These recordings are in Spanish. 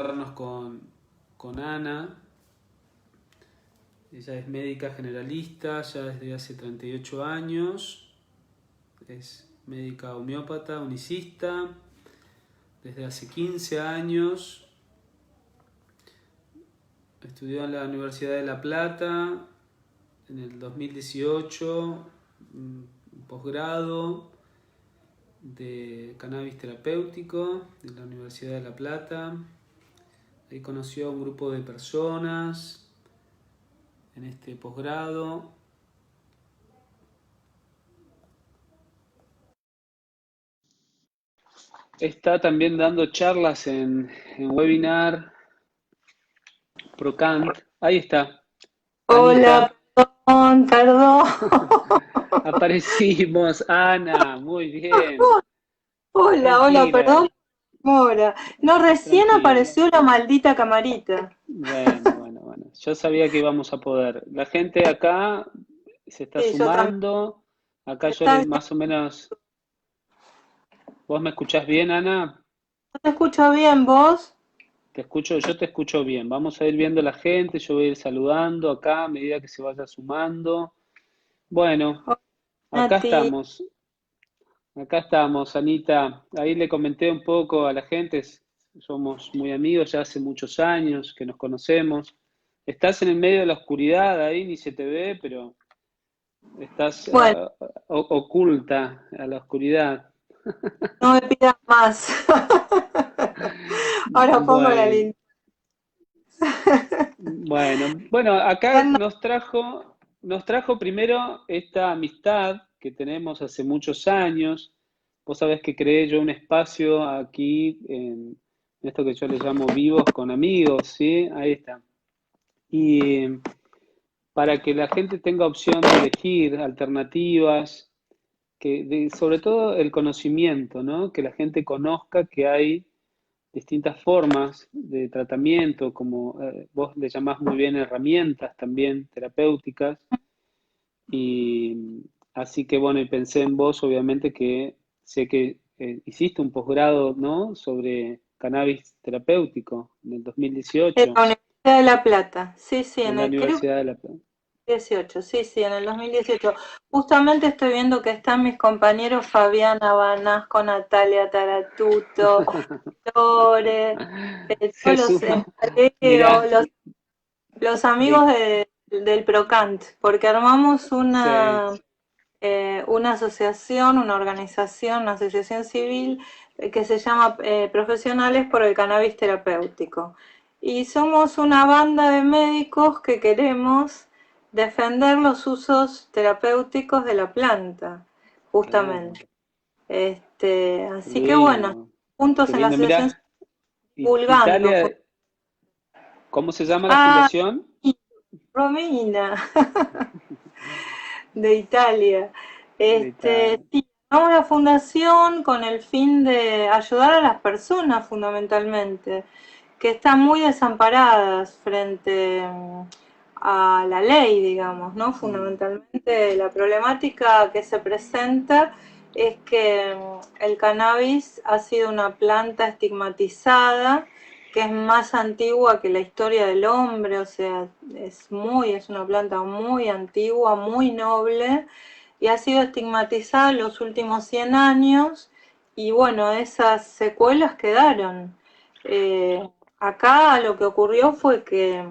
Hablarnos con Ana. Ella es médica generalista ya desde hace 38 años. Es médica homeópata, unicista, desde hace 15 años. Estudió en la Universidad de La Plata en el 2018, un posgrado de cannabis terapéutico de la Universidad de La Plata. Ahí conoció a un grupo de personas en este posgrado. Está también dando charlas en webinar, Procant. Ahí está, Hola, Anita. perdón. Aparecimos, Ana, muy bien. Hola, Tranquila, perdón, Mora. No, recién tranquila. apareció la maldita camarita. Bueno. Yo sabía que íbamos a poder. La gente acá se está Sí, yo también. sumando. Acá yo Está bien. más o menos. ¿Vos me escuchás bien, Ana? ¿No te escucho bien vos? Yo te escucho bien. Vamos a ir viendo la gente, yo voy a ir saludando acá a medida que se vaya sumando. Bueno, Hola, acá Nati. estamos, acá estamos, Anita. Ahí le comenté un poco a la gente, somos muy amigos ya hace muchos años que nos conocemos. Estás en el medio de la oscuridad ahí, ni se te ve, pero estás Bueno, oculta a la oscuridad. no me pidas más. Ahora pongo la Bueno, linterna. bueno, acá nos trajo primero esta amistad que tenemos hace muchos años. Vos sabés que creé yo un espacio aquí en esto que yo le llamo vivos con amigos, ¿sí? Ahí está. Y para que la gente tenga opción de elegir alternativas, sobre todo el conocimiento, ¿no? Que la gente conozca que hay distintas formas de tratamiento, como vos le llamás muy bien herramientas también terapéuticas, y así que bueno, y pensé en vos, obviamente que sé que hiciste un posgrado, ¿no? Sobre cannabis terapéutico en el En 2018 la Universidad de La Plata. Sí, sí, en en la el, creo que Universidad de La Plata. 18, sí, sí, en el 2018. Justamente estoy viendo que están mis compañeros Fabiana Banasco, Natalia Taratuto, Lore, Se todos los suma, Leo, mirá, los amigos de, del Procant, porque armamos sí, una asociación, una asociación civil que se llama Profesionales por el Cannabis Terapéutico. Y somos una banda de médicos que queremos defender los usos terapéuticos de la planta, claro, justamente. qué Así que bueno, lindo, qué juntos en la lindo. asociación Mirá, divulgando. Italia, ¿cómo se llama la Ah, fundación? Romina, de Italia. De Italia. Sí, somos una fundación con el fin de ayudar a las personas fundamentalmente, que están muy desamparadas frente a la ley, digamos, ¿no? Mm, Fundamentalmente la problemática que se presenta es que el cannabis ha sido una planta estigmatizada que es más antigua que la historia del hombre, o sea, es una planta muy antigua, muy noble, y ha sido estigmatizada en los últimos 100 años, y bueno, esas secuelas quedaron. Acá lo que ocurrió fue que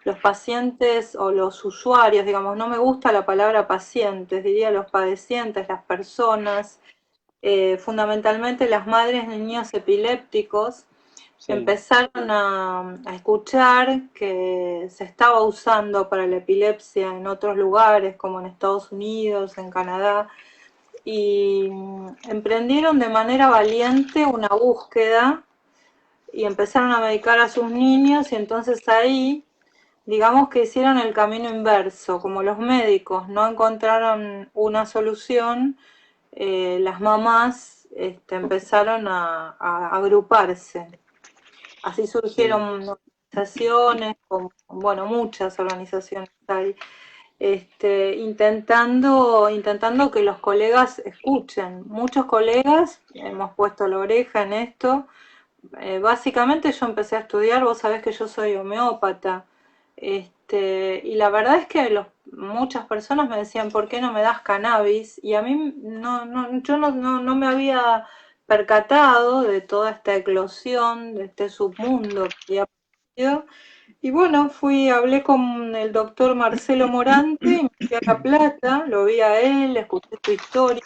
los pacientes o los usuarios, digamos, no me gusta la palabra pacientes, diría los padecientes, las personas, fundamentalmente las madres de niños epilépticos, sí, empezaron a escuchar que se estaba usando para la epilepsia en otros lugares, como en Estados Unidos, en Canadá, y emprendieron de manera valiente una búsqueda y empezaron a medicar a sus niños y entonces ahí, digamos que hicieron el camino inverso, como los médicos no encontraron una solución, las mamás empezaron a agruparse. Así sí. surgieron organizaciones, como, bueno, muchas organizaciones hay, intentando que los colegas escuchen. Muchos colegas hemos puesto la oreja en esto, básicamente yo empecé a estudiar, vos sabés que yo soy homeópata, y la verdad es que muchas personas me decían, ¿por qué no me das cannabis? Y a mí yo no me había percatado de toda esta eclosión, de este submundo que había aparecido. Y bueno, hablé con el doctor Marcelo Morante y me fui a La Plata, lo vi a él, escuché su historia.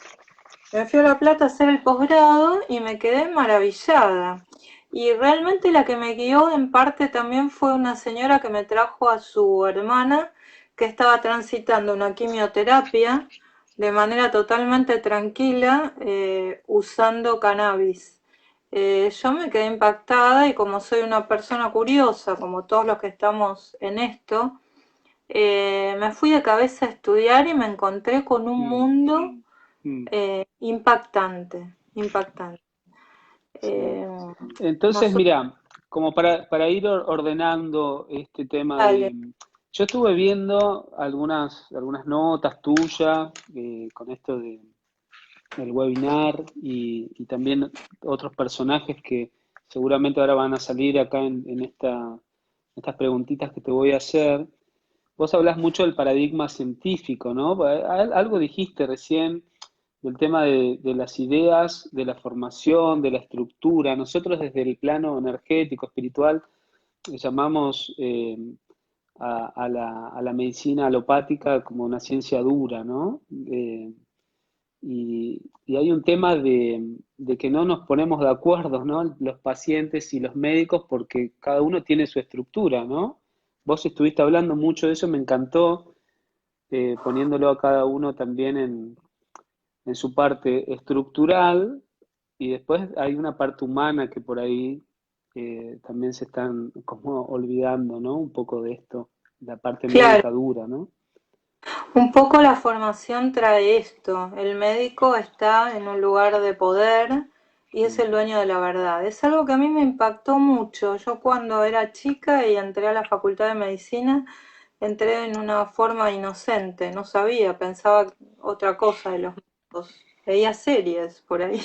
Me fui a La Plata a hacer el posgrado y me quedé maravillada. Y realmente la que me guió en parte también fue una señora que me trajo a su hermana que estaba transitando una quimioterapia de manera totalmente tranquila usando cannabis. Yo me quedé impactada y como soy una persona curiosa, como todos los que estamos en esto, me fui de cabeza a estudiar y me encontré con un Mm, mundo mm, impactante, impactante. sí. Eh, Entonces, nosotros, mira, como para ir ordenando este tema dale, de... Yo estuve viendo algunas notas tuyas con esto del webinar y también otros personajes que seguramente ahora van a salir acá en estas preguntitas que te voy a hacer. Vos hablas mucho del paradigma científico, ¿no? Algo dijiste recién del tema de las ideas, de la formación, de la estructura. Nosotros desde el plano energético, espiritual, llamamos a la medicina alopática como una ciencia dura, ¿no? Y hay un tema de que no nos ponemos de acuerdo, ¿no? Los pacientes y los médicos porque cada uno tiene su estructura, ¿no? Vos estuviste hablando mucho de eso, me encantó, poniéndolo a cada uno también en su parte estructural y después hay una parte humana que por ahí también se están como olvidando, ¿no? Un poco de esto, la parte claro, médica dura, ¿no? un poco la formación trae esto. El médico está en un lugar de poder y es Mm, el dueño de la verdad. Es algo que a mí me impactó mucho. Yo cuando era chica y entré a la Facultad de Medicina, entré en una forma inocente, no sabía, pensaba otra cosa de los médicos. Veía series por ahí.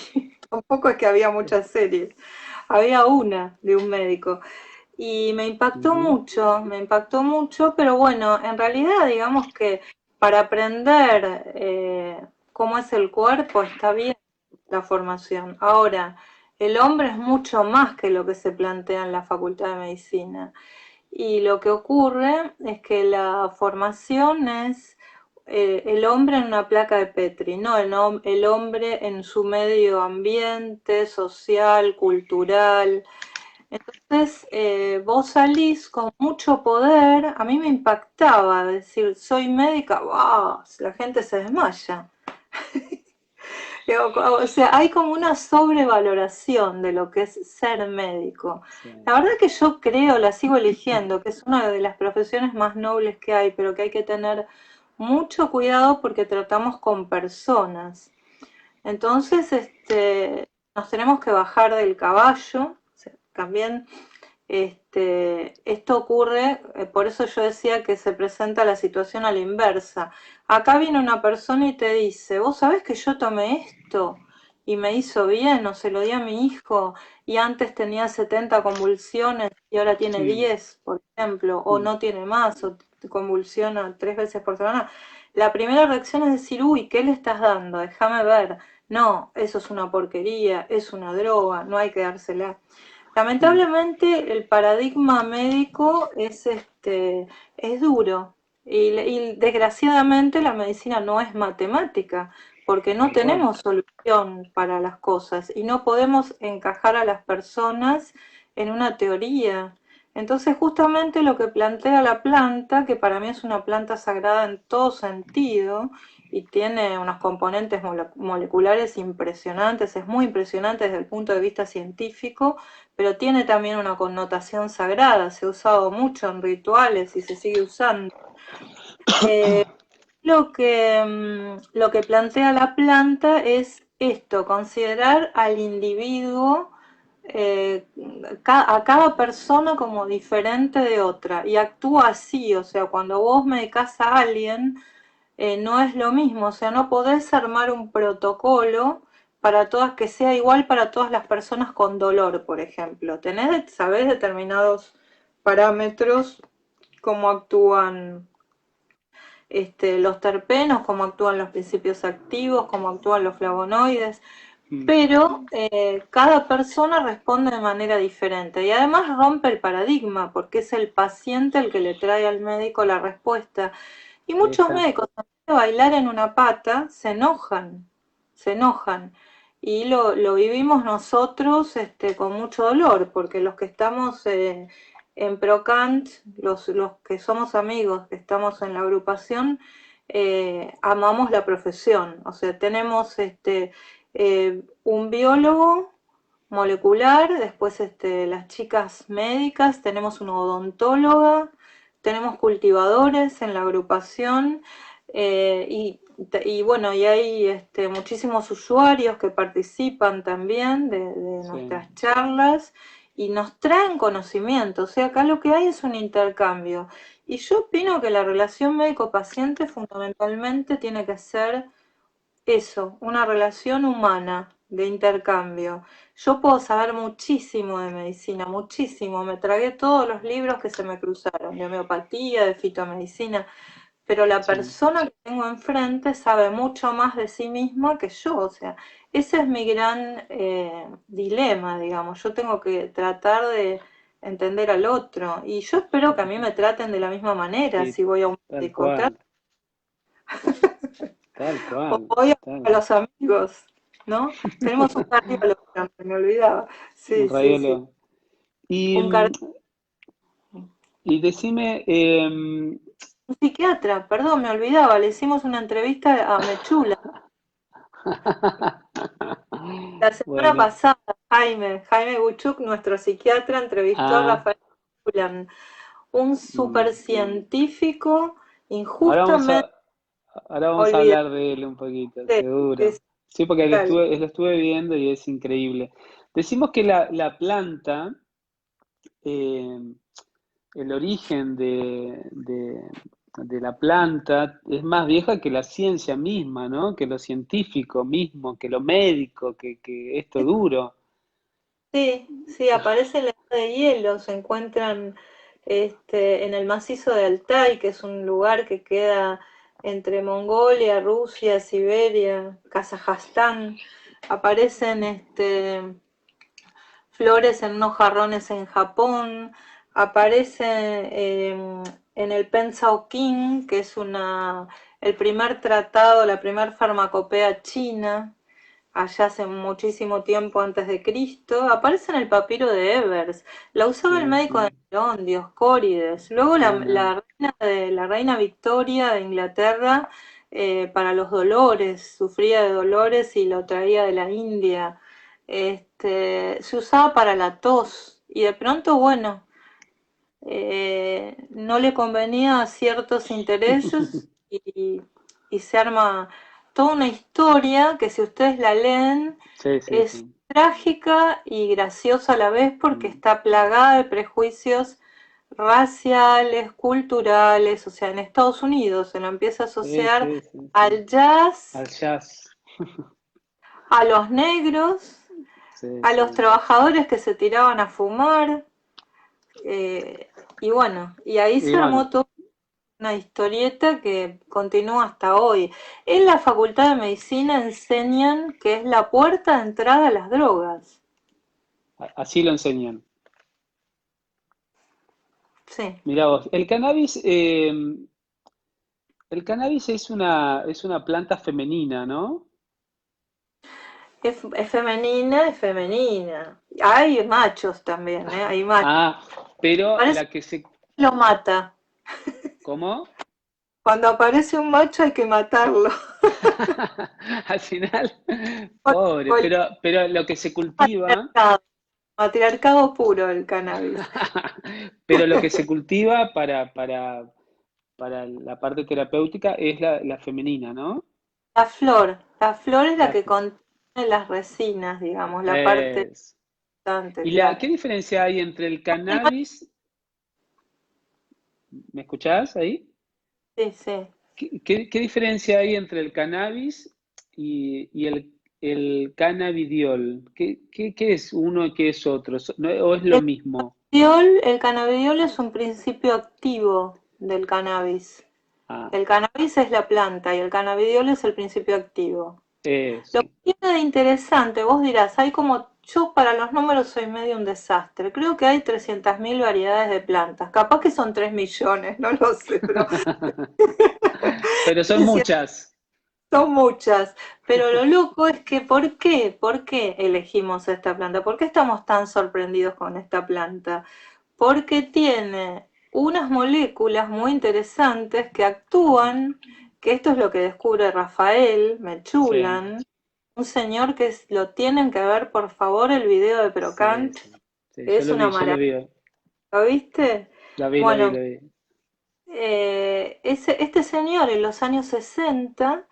Tampoco es que había muchas series. Había una de un médico. Y ujú, me impactó mucho, pero bueno, en realidad digamos que para aprender cómo es el cuerpo está bien la formación. Ahora, el hombre es mucho más que lo que se plantea en la Facultad de Medicina. Y lo que ocurre es que la formación es el hombre en una placa de Petri, no el hombre en su medio ambiente, social, cultural. Entonces, vos salís con mucho poder, a mí me impactaba decir, soy médica, ¡wow! La gente se desmaya. O sea, hay como una sobrevaloración de lo que es ser médico. sí, La verdad que yo creo, la sigo eligiendo, que es una de las profesiones más nobles que hay, pero que hay que tener mucho cuidado porque tratamos con personas. Entonces, nos tenemos que bajar del caballo. O sea, también esto ocurre, por eso yo decía que se presenta la situación a la inversa. Acá viene una persona y te dice, vos sabés que yo tomé esto y me hizo bien, o se lo di a mi hijo y antes tenía 70 convulsiones y ahora tiene mm, 10, por ejemplo, o mm, no tiene más, o convulsiona 3 veces por semana. La primera reacción es decir, uy, ¿qué le estás dando? Déjame ver. No, eso es una porquería, es una droga, no hay que dársela. mm, Lamentablemente el paradigma médico es duro y desgraciadamente la medicina no es matemática porque no tal cual. tenemos solución para las cosas y no podemos encajar a las personas en una teoría. Entonces justamente lo que plantea la planta, que para mí es una planta sagrada en todo sentido y tiene unos componentes moleculares impresionantes, es muy impresionante desde el punto de vista científico, pero tiene también una connotación sagrada, se ha usado mucho en rituales y se sigue usando. Eh, lo que plantea la planta es esto, considerar al individuo, a cada persona como diferente de otra y actúa así, o sea, cuando vos medicás a alguien, no es lo mismo, o sea, no podés armar un protocolo para todas, que sea igual para todas las personas con dolor, por ejemplo. ¿Sabés determinados parámetros, cómo actúan los terpenos, cómo actúan los principios activos, cómo actúan los flavonoides? Pero cada persona responde de manera diferente y además rompe el paradigma porque es el paciente el que le trae al médico la respuesta. Y muchos médicos, en vez de bailar en una pata, se enojan. Y lo vivimos nosotros con mucho dolor, porque los que estamos en Procant, los que somos amigos, que estamos en la agrupación, amamos la profesión. O sea, tenemos un biólogo molecular, después las chicas médicas, tenemos una odontóloga, tenemos cultivadores en la agrupación y bueno, y hay muchísimos usuarios que participan también de nuestras charlas y nos traen conocimiento. O sea, acá lo que hay es un intercambio. Y yo opino que la relación médico-paciente fundamentalmente tiene que ser eso, una relación humana de intercambio. Yo puedo saber muchísimo de medicina, muchísimo. Me tragué todos los libros que se me cruzaron, de homeopatía, de fitomedicina, pero la persona que tengo enfrente sabe mucho más de sí misma que yo. O sea, ese es mi gran dilema, digamos. Yo tengo que tratar de entender al otro y yo espero que a mí me traten de la misma manera si voy a un Tal médico. cual. Tal O cual. voy a los amigos, ¿no? Tenemos un cardiólogo también, me olvidaba. Un Sí, sí, sí. radiólogo. Y, Un cardiólogo. y decime, Un psiquiatra, perdón, me olvidaba, le hicimos una entrevista a Mechula. La semana bueno, pasada, Jaime Buchuk, nuestro psiquiatra, entrevistó a Rafael Mechula, un super científico ahora vamos injustamente a, ahora vamos a olvidado. hablar de él un poquito, Sí, seguro. Sí, porque dale. lo estuve viendo y es increíble. Decimos que la planta, eh, el origen de la planta es más vieja que la ciencia misma, ¿no? Que lo científico mismo, que lo médico, que esto duro. Sí, sí, aparece en la edad de hielo, se encuentran en el macizo de Altai, que es un lugar que queda entre Mongolia, Rusia, Siberia, Kazajstán. Aparecen flores en unos jarrones en Japón, aparece en el Pensao-King, que es el primer tratado, la primer farmacopea china, allá hace muchísimo tiempo antes de Cristo, aparece en el papiro de Evers, la usaba el Sí, médico de sí. Nerón, Dioscórides, luego Mira, la reina Victoria de Inglaterra para los dolores, sufría de dolores y lo traía de la India, se usaba para la tos y de pronto, bueno, no le convenía a ciertos intereses y se arma toda una historia que si ustedes la leen sí, sí, es sí. trágica y graciosa a la vez porque está plagada de prejuicios raciales, culturales. O sea, en Estados Unidos se lo empieza a Sí, asociar sí, sí, sí. al jazz, Al jazz. a los negros, Sí, a los sí. trabajadores que se tiraban a fumar, y bueno, y ahí Y se bueno, armó toda una historieta que continúa hasta hoy. En la Facultad de Medicina enseñan que es la puerta de entrada a las drogas. así lo enseñan. Sí, Mirá vos, el cannabis es una planta femenina, ¿no? es femenina, es femenina. Hay machos también, ¿eh? Hay machos. Ah, pero Parece la que se... que lo mata. ¿Cómo? Cuando aparece un macho hay que matarlo. Al final, pobre, pero lo que se cultiva, Matriarcado, matriarcado puro el cannabis. pero lo que se cultiva para la parte terapéutica es la femenina, ¿no? La flor es la La que flor. contiene las resinas, digamos, la parte Es. importante, ¿Y qué claro. diferencia hay entre el cannabis? ¿Me escuchás ahí? Sí, sí. ¿Qué diferencia hay entre el cannabis y el cannabidiol. ¿Qué es uno y qué es otro? ¿O es lo El mismo? el cannabidiol es un principio activo del cannabis. Ah, El cannabis es la planta y el cannabidiol es el principio activo. Lo eso. que tiene de interesante, vos dirás, hay como, yo para los números soy medio un desastre, creo que hay 300.000 variedades de plantas, capaz que son 3 millones, no lo sé, pero Pero son muchas. son muchas. Pero lo loco es que, ¿por qué? ¿Por qué elegimos esta planta? ¿Por qué estamos tan sorprendidos con esta planta? Porque tiene unas moléculas muy interesantes que actúan, que esto es lo que descubre Rafael Sí, Mechulan, un señor que lo tienen que ver, por favor, el video de sí, Procant, sí. Sí, que es una yo lo maravilla, vi. ¿lo viste? Bueno, Lo vi. este señor en los años 60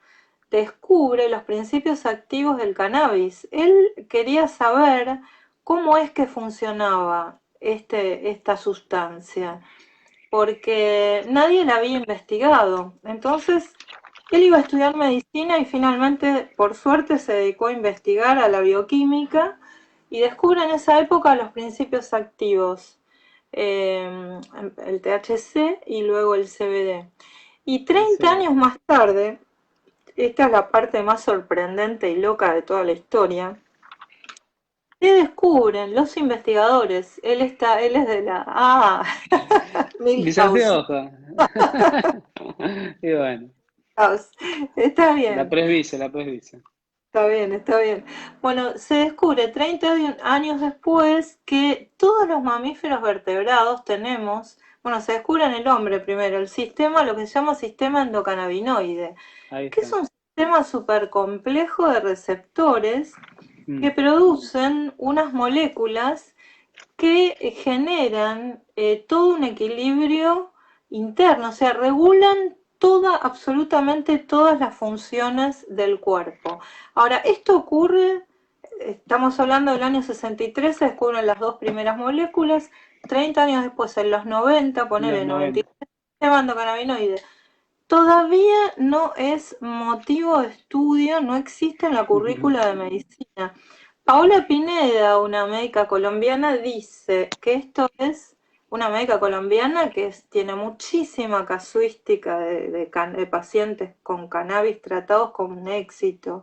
descubre los principios activos del cannabis. Él quería saber cómo es que funcionaba esta sustancia, porque nadie la había investigado. Entonces, él iba a estudiar medicina y finalmente, por suerte, se dedicó a investigar a la bioquímica y descubre en esa época los principios activos, el THC y luego el CBD. Y 30 Sí. años más tarde, esta es la parte más sorprendente y loca de toda la historia, se descubren los investigadores, él es de la... Ah, Mis Milhouse. anteojos. Y bueno, Está la bien, presbicia, la presbicia. está bien, está bien. Bueno, se descubre 30 años después que todos los mamíferos vertebrados tenemos, bueno, se descubre en el hombre primero, el sistema, lo que se llama sistema endocannabinoide, Ahí que es está. un sistema súper complejo de receptores que Mm, producen unas moléculas que generan todo un equilibrio interno, o sea, regulan absolutamente todas las funciones del cuerpo. Ahora, esto ocurre, estamos hablando del año 63, se descubren las dos primeras moléculas, 30 años después, en los 90, los ponele 90. 93, llamando cannabinoide. Todavía no es motivo de estudio, no existe en la currícula de medicina. Paola Pineda, una médica colombiana, dice que esto es una médica colombiana que tiene muchísima casuística de pacientes con cannabis tratados con un éxito.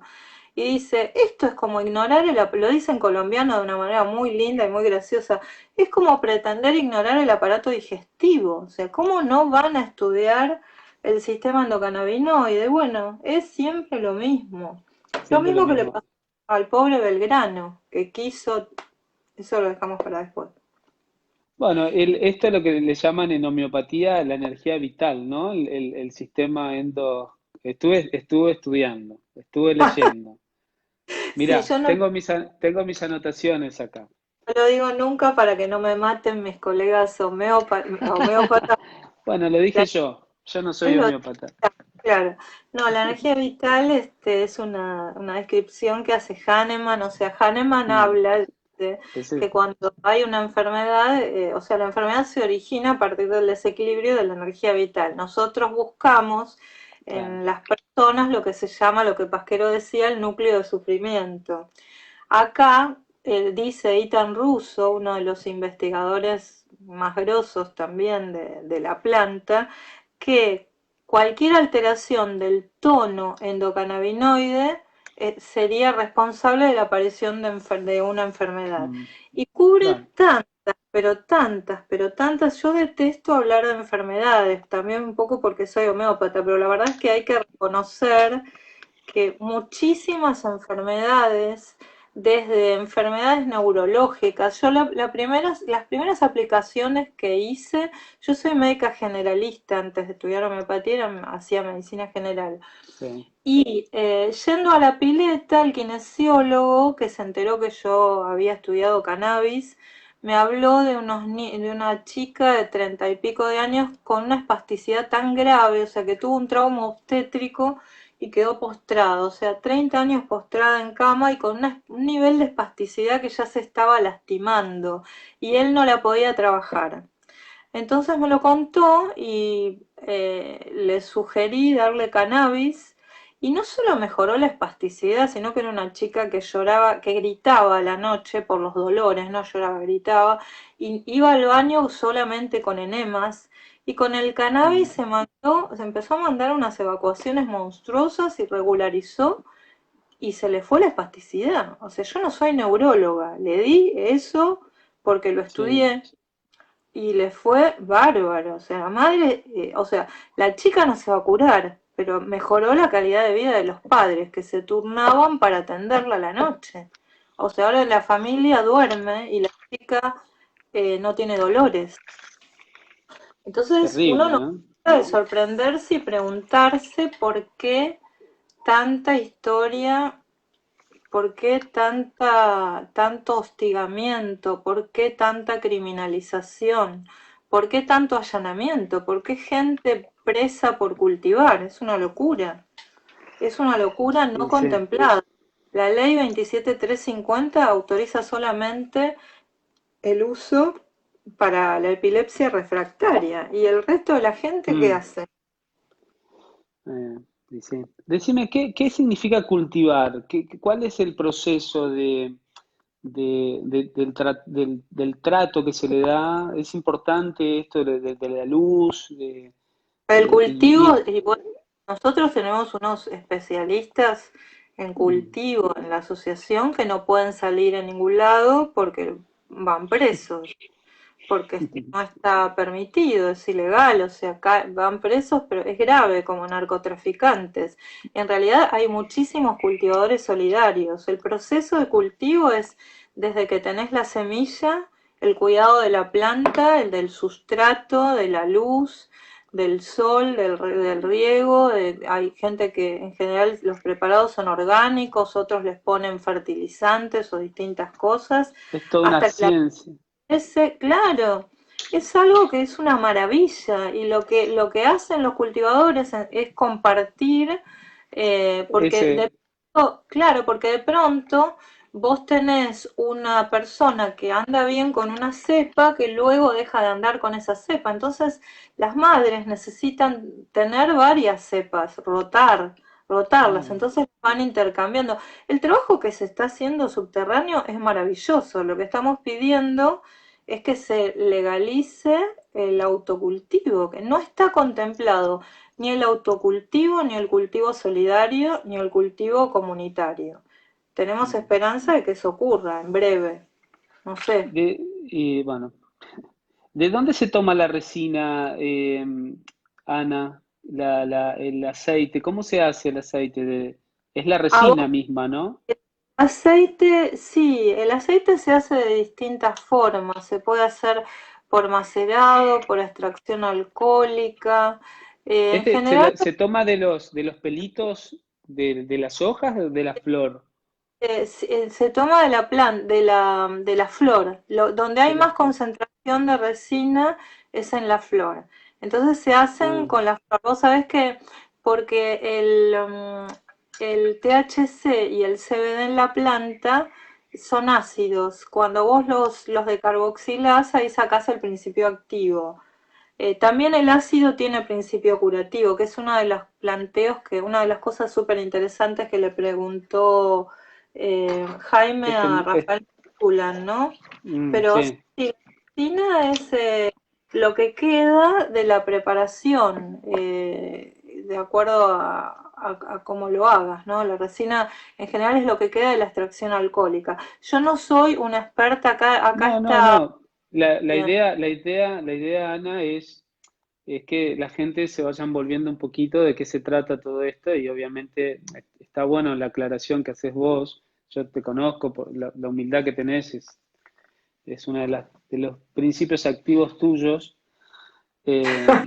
Y dice, esto es como ignorar lo dice en colombiano de una manera muy linda y muy graciosa, es como pretender ignorar el aparato digestivo. O sea, ¿cómo no van a estudiar el sistema endocannabinoide? Bueno, es siempre lo mismo. Lo Siempre lo mismo que le mismo. pasó al pobre Belgrano, que quiso, eso lo dejamos para después. Bueno, esto es lo que le llaman en homeopatía la energía vital, ¿no? El sistema endo. Estuve estudiando, estuve leyendo. Sí, Mirá, yo no tengo mis anotaciones acá. lo digo nunca para que no me maten mis colegas homeópatas. Bueno, lo dije yo. Yo no soy Él lo homeópata. Claro, no, la energía vital es una descripción que hace Hahnemann, o sea, Hahnemann Mm, habla de ese- que cuando hay una enfermedad, o sea, la enfermedad se origina a partir del desequilibrio de la energía vital. Nosotros buscamos claro, en las personas lo que se llama, lo que Pasquero decía, el núcleo de sufrimiento. Acá dice Ethan Russo, uno de los investigadores más grosos también de la planta, que cualquier alteración del tono endocannabinoide sería responsable de la aparición de una enfermedad. mm, Y cubre bueno, tantas, pero tantas, pero tantas. Yo detesto hablar de enfermedades, también un poco porque soy homeópata, pero la verdad es que hay que reconocer que muchísimas enfermedades, desde enfermedades neurológicas, yo las primeras aplicaciones que hice, yo soy médica generalista, antes de estudiar homeopatía hacía medicina general, sí, y yendo a la pileta, el kinesiólogo, que se enteró que yo había estudiado cannabis, me habló de una chica de 30 y pico de años con una espasticidad tan grave, o sea, que tuvo un trauma obstétrico y quedó postrado, o sea, 30 años postrada en cama y con un nivel de espasticidad que ya se estaba lastimando y él no la podía trabajar. Entonces me lo contó y le sugerí darle cannabis Y no solo mejoró la espasticidad, sino que era una chica que lloraba, que gritaba a la noche por los dolores, no lloraba, gritaba, y iba al baño solamente con enemas, y con el cannabis mm, se empezó a mandar unas evacuaciones monstruosas y regularizó y se le fue la espasticidad. O sea, yo no soy neuróloga, le di eso porque lo sí, estudié y le fue bárbaro. O sea, la madre, o sea, la chica no se va a curar, pero mejoró la calidad de vida de los padres que se turnaban para atenderla a la noche. O sea, ahora la familia duerme y la chica no tiene dolores. Entonces uno terrible, no ¿no? puede sorprenderse y preguntarse por qué tanta historia. ¿Por qué tanto hostigamiento? ¿Por qué tanta criminalización? ¿Por qué tanto allanamiento? ¿Por qué gente presa por cultivar? Es una locura. Es una locura no Sí, sí. contemplada. La ley 27350 autoriza solamente el uso para la epilepsia refractaria. ¿Y el resto de la gente qué Mm, hace? sí, sí. Decime, ¿qué significa cultivar? ¿Cuál es el proceso del trato que se le da? ¿Es importante esto de la luz? El cultivo, Y y bueno, nosotros tenemos unos especialistas en mm, cultivo en la asociación que no pueden salir a ningún lado porque van presos, porque no está permitido, es ilegal, o sea, acá van presos, pero es grave como narcotraficantes. En realidad hay muchísimos cultivadores solidarios. El proceso de cultivo es desde que tenés la semilla, el cuidado de la planta, el del sustrato, de la luz, del sol, del riego. Hay gente que en general los preparados son orgánicos, otros les ponen fertilizantes o distintas cosas, es toda una hasta que la ciencia. ese, claro, es algo que es una maravilla y lo que hacen los cultivadores es compartir, porque Ese, claro, porque de pronto vos tenés una persona que anda bien con una cepa que luego deja de andar con esa cepa. Entonces las madres necesitan tener varias cepas, rotarlas, claro. entonces van intercambiando. El trabajo que se está haciendo subterráneo es maravilloso. Lo que estamos pidiendo es que se legalice el autocultivo, que no está contemplado ni el autocultivo, ni el cultivo solidario, ni el cultivo comunitario. Tenemos Mm. esperanza de que eso ocurra en breve. No sé. Y bueno, ¿de dónde se toma la resina, Ana? El aceite, ¿cómo se hace el aceite? Es la ¿A vos resina misma, ¿no? aceite? Sí, el aceite se hace de distintas formas. Se puede hacer por macerado, por extracción alcohólica. En Este general se toma de los pelitos de las hojas o de la flor. se toma de la planta, de la flor. Donde hay De la más flor. concentración de resina es en la flor. Entonces se hacen Ah, con la flor. Vos sabés que porque el THC y el CBD en la planta son ácidos. Cuando vos los decarboxilás, ahí sacás el principio activo. También el ácido tiene principio curativo, que es uno de los planteos una de las cosas súper interesantes que le preguntó Jaime este, a Rafael Kulan, ¿no? Pero sí. sí, la resina es lo que queda de la preparación, de acuerdo a cómo lo hagas, ¿no? La resina en general es lo que queda de la extracción alcohólica. Yo no soy una experta acá No, no, está. no. La idea, Ana, es que la gente se vayan volviendo un poquito de qué se trata todo esto y obviamente está bueno la aclaración que haces vos. Yo te conozco por la humildad que tenés, es uno de los principios activos tuyos. Eh,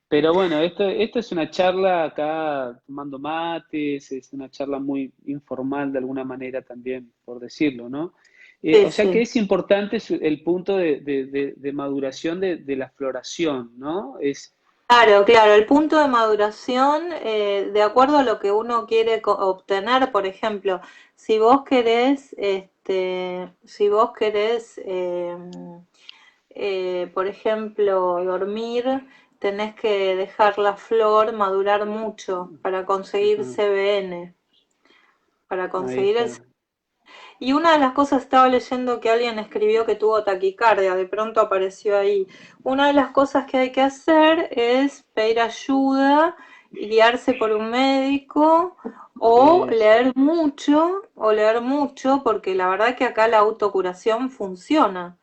pero bueno, esto es una charla acá tomando mates, es una charla muy informal de alguna manera también, por decirlo, ¿no? Sí, O sea que sí. es importante el punto de maduración de la floración, ¿no? Claro, claro, el punto de maduración, de acuerdo a lo que uno quiere obtener, por ejemplo, si vos querés, por ejemplo, dormir, tenés que dejar la flor madurar mucho para conseguir Ajá, CBN, para ahí conseguir el... está. Y una de las cosas, estaba leyendo que alguien escribió que tuvo taquicardia, de pronto apareció ahí. Una de las cosas que hay que hacer es pedir ayuda y guiarse por un médico Eso, o leer mucho, porque la verdad que acá la autocuración funciona.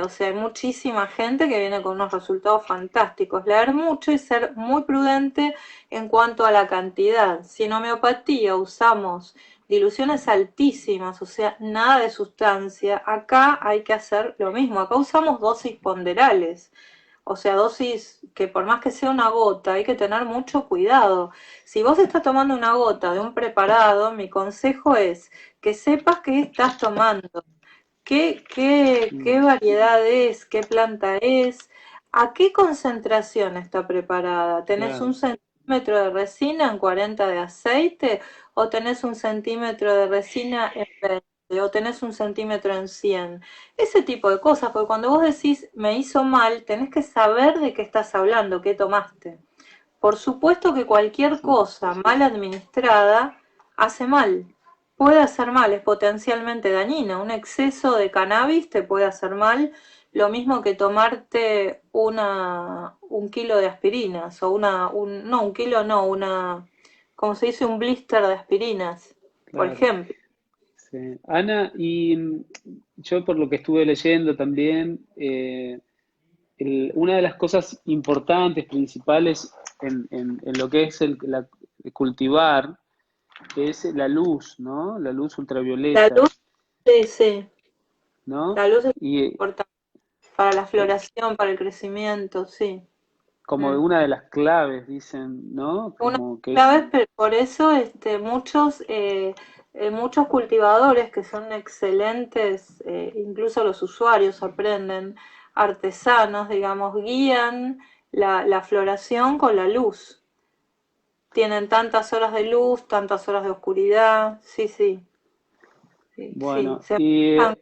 O sea, hay muchísima gente que viene con unos resultados fantásticos. Leer mucho y ser muy prudente en cuanto a la cantidad. Si en homeopatía usamos diluciones altísimas, o sea, nada de sustancia, acá hay que hacer lo mismo. Acá usamos dosis ponderales. O sea, dosis que por más que sea una gota, hay que tener mucho cuidado. Si vos estás tomando una gota de un preparado, mi consejo es que sepas qué estás tomando, qué mm, variedad es, qué planta es, a qué concentración está preparada. ¿Tenés un claro. centímetro de resina en 40 de aceite o tenés un centímetro de resina en 20 o tenés un centímetro en 100? Ese tipo de cosas, porque cuando vos decís me hizo mal, tenés que saber de qué estás hablando, qué tomaste. Por supuesto que cualquier Sí. cosa mal administrada hace mal, puede hacer mal, es potencialmente dañina. Un exceso de cannabis te puede hacer mal, lo mismo que tomarte un kilo de aspirinas, o no, un kilo no, como se dice, un blister de aspirinas, por Claro. ejemplo. Sí. Ana, y yo por lo que estuve leyendo también, una de las cosas importantes, principales en lo que es el cultivar, es la luz, ¿no? La luz La ultravioleta, luz, sí, sí, ¿no? la luz es Y importante para la eh, floración, para el crecimiento, sí. como Mm. una de las claves, dicen, ¿no? Una Como que es, clave, por eso muchos cultivadores que son excelentes, incluso los usuarios aprenden, artesanos, digamos, guían la floración con la luz. Tienen tantas horas de luz, tantas horas de oscuridad, sí, sí, sí, sí. bueno, Se y manejan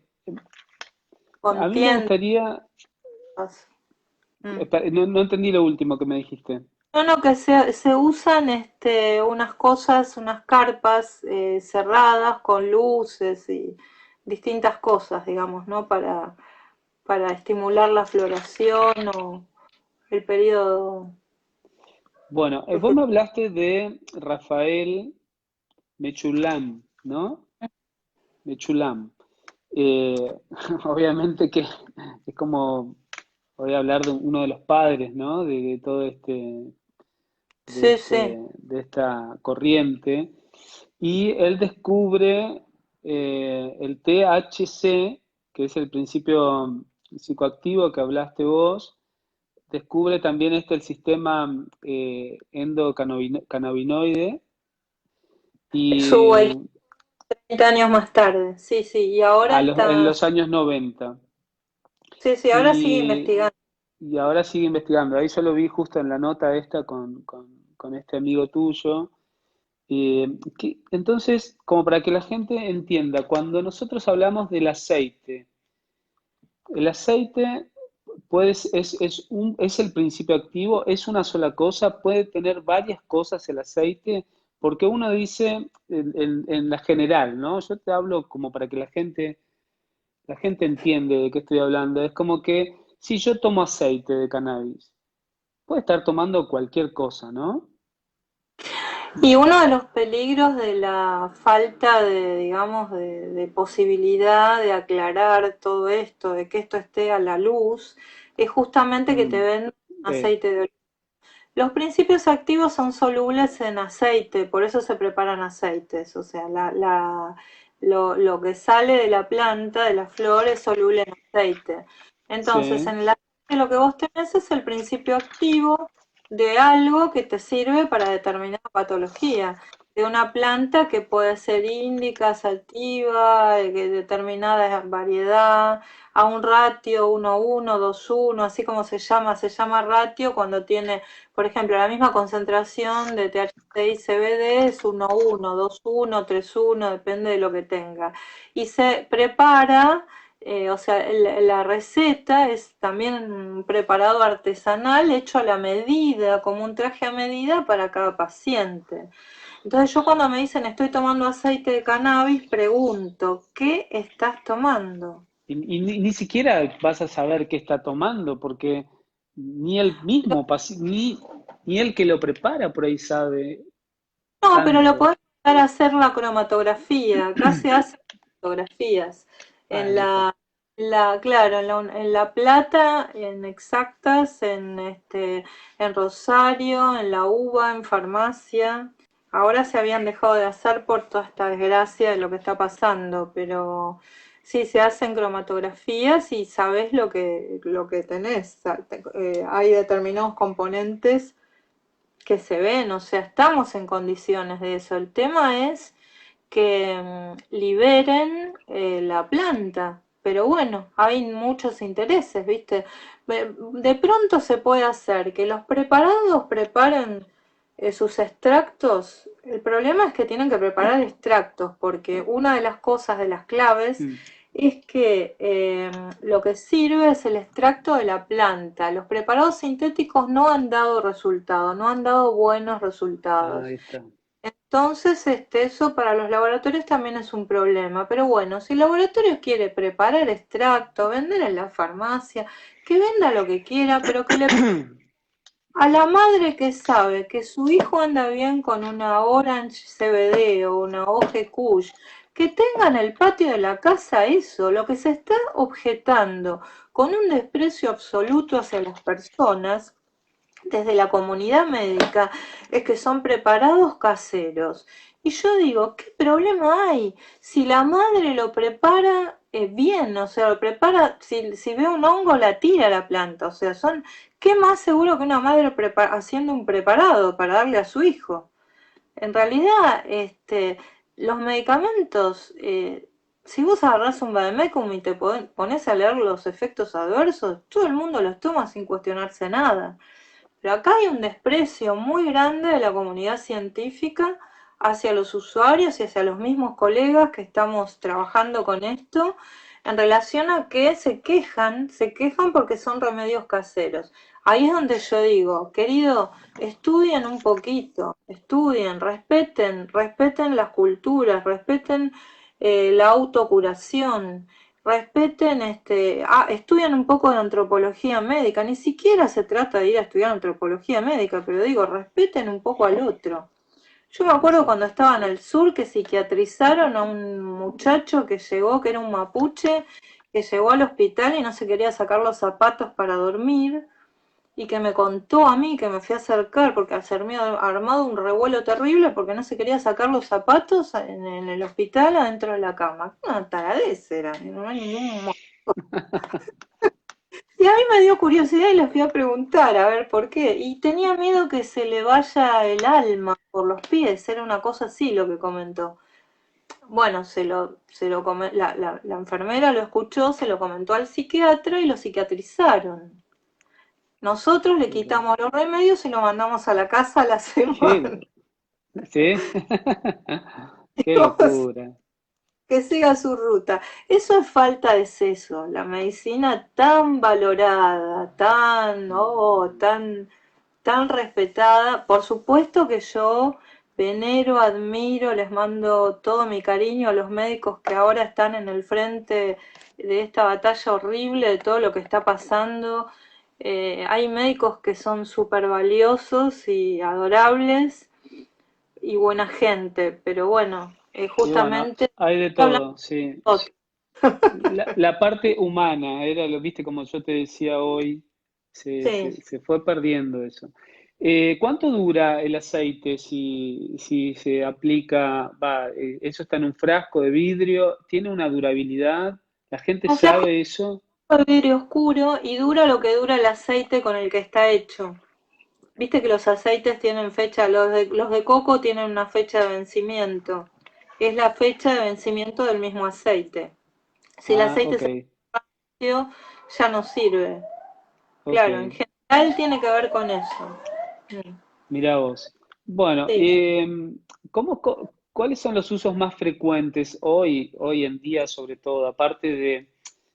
a con mí me tiendas. gustaría, Mm. no entendí lo último que me dijiste. No, no, que se usan unas cosas, unas carpas cerradas con luces y distintas cosas, digamos, ¿no? Para estimular la floración o el periodo Bueno, de vos me fruto. hablaste de Rafael Mechulam, ¿no? Mechulam. Eh, obviamente que es como, voy a hablar de uno de los padres, ¿no? De todo Sí, sí. de esta corriente. Y él descubre el THC, que es el principio psicoactivo que hablaste vos, descubre también el sistema endocannabinoide Su y 30 años más tarde, sí, sí. Y ahora en está, los años 90. sí, sí, ahora sigue Y, investigando. y ahora sigue investigando. Ahí yo lo vi justo en la nota esta con este amigo tuyo. Entonces, como para que la gente entienda, cuando nosotros hablamos del aceite, el aceite es el principio activo, es una sola cosa, puede tener varias cosas el aceite, porque uno dice en la general, ¿no? Yo te hablo como para que la gente entiende de qué estoy hablando. Es como que si yo tomo aceite de cannabis, puede estar tomando cualquier cosa, ¿no? Y uno de los peligros de la falta de, digamos, de posibilidad de aclarar todo esto, de que esto esté a la luz, es justamente que te Mm, venden eh, aceite de oliva. Los principios activos son solubles en aceite, por eso se preparan aceites. O sea, lo que sale de la planta, de la flor, es soluble en aceite. Entonces, sí, en el aceite lo que vos tenés es el principio activo de algo que te sirve para determinada patología. De una planta que puede ser índica, sativa, de determinada variedad, a un ratio 1:1, 2:1, así como se llama ratio cuando tiene, por ejemplo, la misma concentración de THC y CBD es 1:1, 2:1, 3:1, depende de lo que tenga. Y se prepara o sea, la receta es también un preparado artesanal hecho a la medida, como un traje a medida para cada paciente. Entonces yo cuando me dicen estoy tomando aceite de cannabis, pregunto, ¿qué estás tomando? Y ni siquiera vas a saber qué está tomando, porque ni el mismo, ni el que lo prepara por ahí sabe No, pero lo tanto. podés empezar a hacer la cromatografía. Acá se hacen fotografías. Ah, En listo. claro, en La Plata, en Exactas, en Rosario, en La UBA, en farmacia. Ahora se habían dejado de hacer por toda esta desgracia de lo que está pasando, pero sí se hacen cromatografías y sabes lo que tenés. Hay determinados componentes que se ven, o sea, estamos en condiciones de eso. El tema es que liberen la planta. Pero bueno, hay muchos intereses, ¿viste? De pronto se puede hacer que los preparados preparen sus extractos. El problema es que tienen que preparar extractos, porque una de las cosas, de las claves, Mm, es que lo que sirve es el extracto de la planta. Los preparados sintéticos no han dado resultados, no han dado buenos resultados. ahí está. Entonces, eso para los laboratorios también es un problema. Pero bueno, si el laboratorio quiere preparar extracto, vender en la farmacia, que venda lo que quiera, pero que le a la madre que sabe que su hijo anda bien con una Orange CBD o una OG Kush, que tenga en el patio de la casa eso, lo que se está objetando con un desprecio absoluto hacia las personas desde la comunidad médica es que son preparados caseros. Y yo digo, ¿qué problema hay? Si la madre lo prepara bien, o sea, lo prepara, si ve un hongo la tira a la planta, o sea, ¿qué más seguro que una madre haciendo un preparado para darle a su hijo? En realidad, los medicamentos, si vos agarrás un vademecum y te pones a leer los efectos adversos, todo el mundo los toma sin cuestionarse nada. Pero acá hay un desprecio muy grande de la comunidad científica hacia los usuarios y hacia los mismos colegas que estamos trabajando con esto en relación a que se quejan porque son remedios caseros. Ahí es donde yo digo, querido, estudien un poquito, estudien, respeten las culturas, respeten la autocuración, respeten, estudian un poco de antropología médica, ni siquiera se trata de ir a estudiar antropología médica, pero digo, respeten un poco al otro. Yo me acuerdo cuando Exacto. estaba en el sur que psiquiatrizaron a un muchacho que llegó, que era un mapuche, que llegó al hospital y no se quería sacar los zapatos para dormir, y que me contó a mí que me fui a acercar porque se había armado un revuelo terrible porque no se quería sacar los zapatos en el hospital adentro de la cama. Una taradez era, no hay ningún. Y a mí me dio curiosidad y les fui a preguntar a ver por qué. Y tenía miedo que se le vaya el alma por los pies, era una cosa así lo que comentó. Bueno, la enfermera lo escuchó, se lo comentó al psiquiatra y lo psiquiatrizaron. Nosotros le Mira. quitamos los remedios y lo mandamos a la casa a la semana. ¿Qué? ¿Sí? Qué locura. Que siga su ruta. Eso es falta de seso. La medicina tan valorada, tan respetada. Por supuesto que yo venero, admiro, les mando todo mi cariño a los médicos que ahora están en el frente de esta batalla horrible, de todo lo que está pasando. Hay médicos que son súper valiosos y adorables y buena gente, pero bueno, Y bueno, justamente hay de hablando todo, sí. de otro. La parte humana, era lo, viste, como yo te decía hoy, Sí. se fue perdiendo eso. ¿Cuánto dura el aceite si se aplica? Eso está en un frasco de vidrio, ¿tiene una durabilidad? ¿La gente Un flaco sabe eso? de vidrio oscuro y dura lo que dura el aceite con el que está hecho. Viste que los aceites tienen fecha, los de coco tienen una fecha de vencimiento. Es la fecha de vencimiento del mismo aceite. Si el Ah, aceite ok, se venció, ya no sirve. ok. Claro, en general tiene que ver con eso. Mm. Mira vos. Bueno, Sí. ¿cuáles son los usos más frecuentes hoy en día, sobre todo? Aparte de,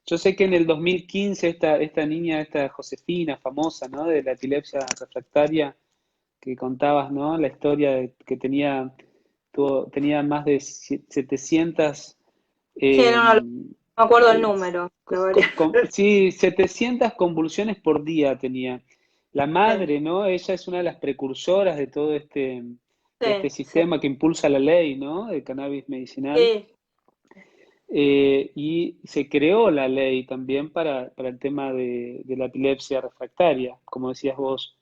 Yo sé que en el 2015 esta niña, esta Josefina, famosa, ¿no? De la epilepsia refractaria, que contabas, ¿no? La historia de que tenía más de 700, Sí, eh, no me acuerdo el eh, número, pero varias. sí, 700 convulsiones por día tenía. La Sí, madre, ¿no? Ella es una de las precursoras de todo este sí, sí, sistema que impulsa la ley, ¿no? De cannabis medicinal. sí. Y se creó la ley también para el tema de la epilepsia refractaria, como decías vos.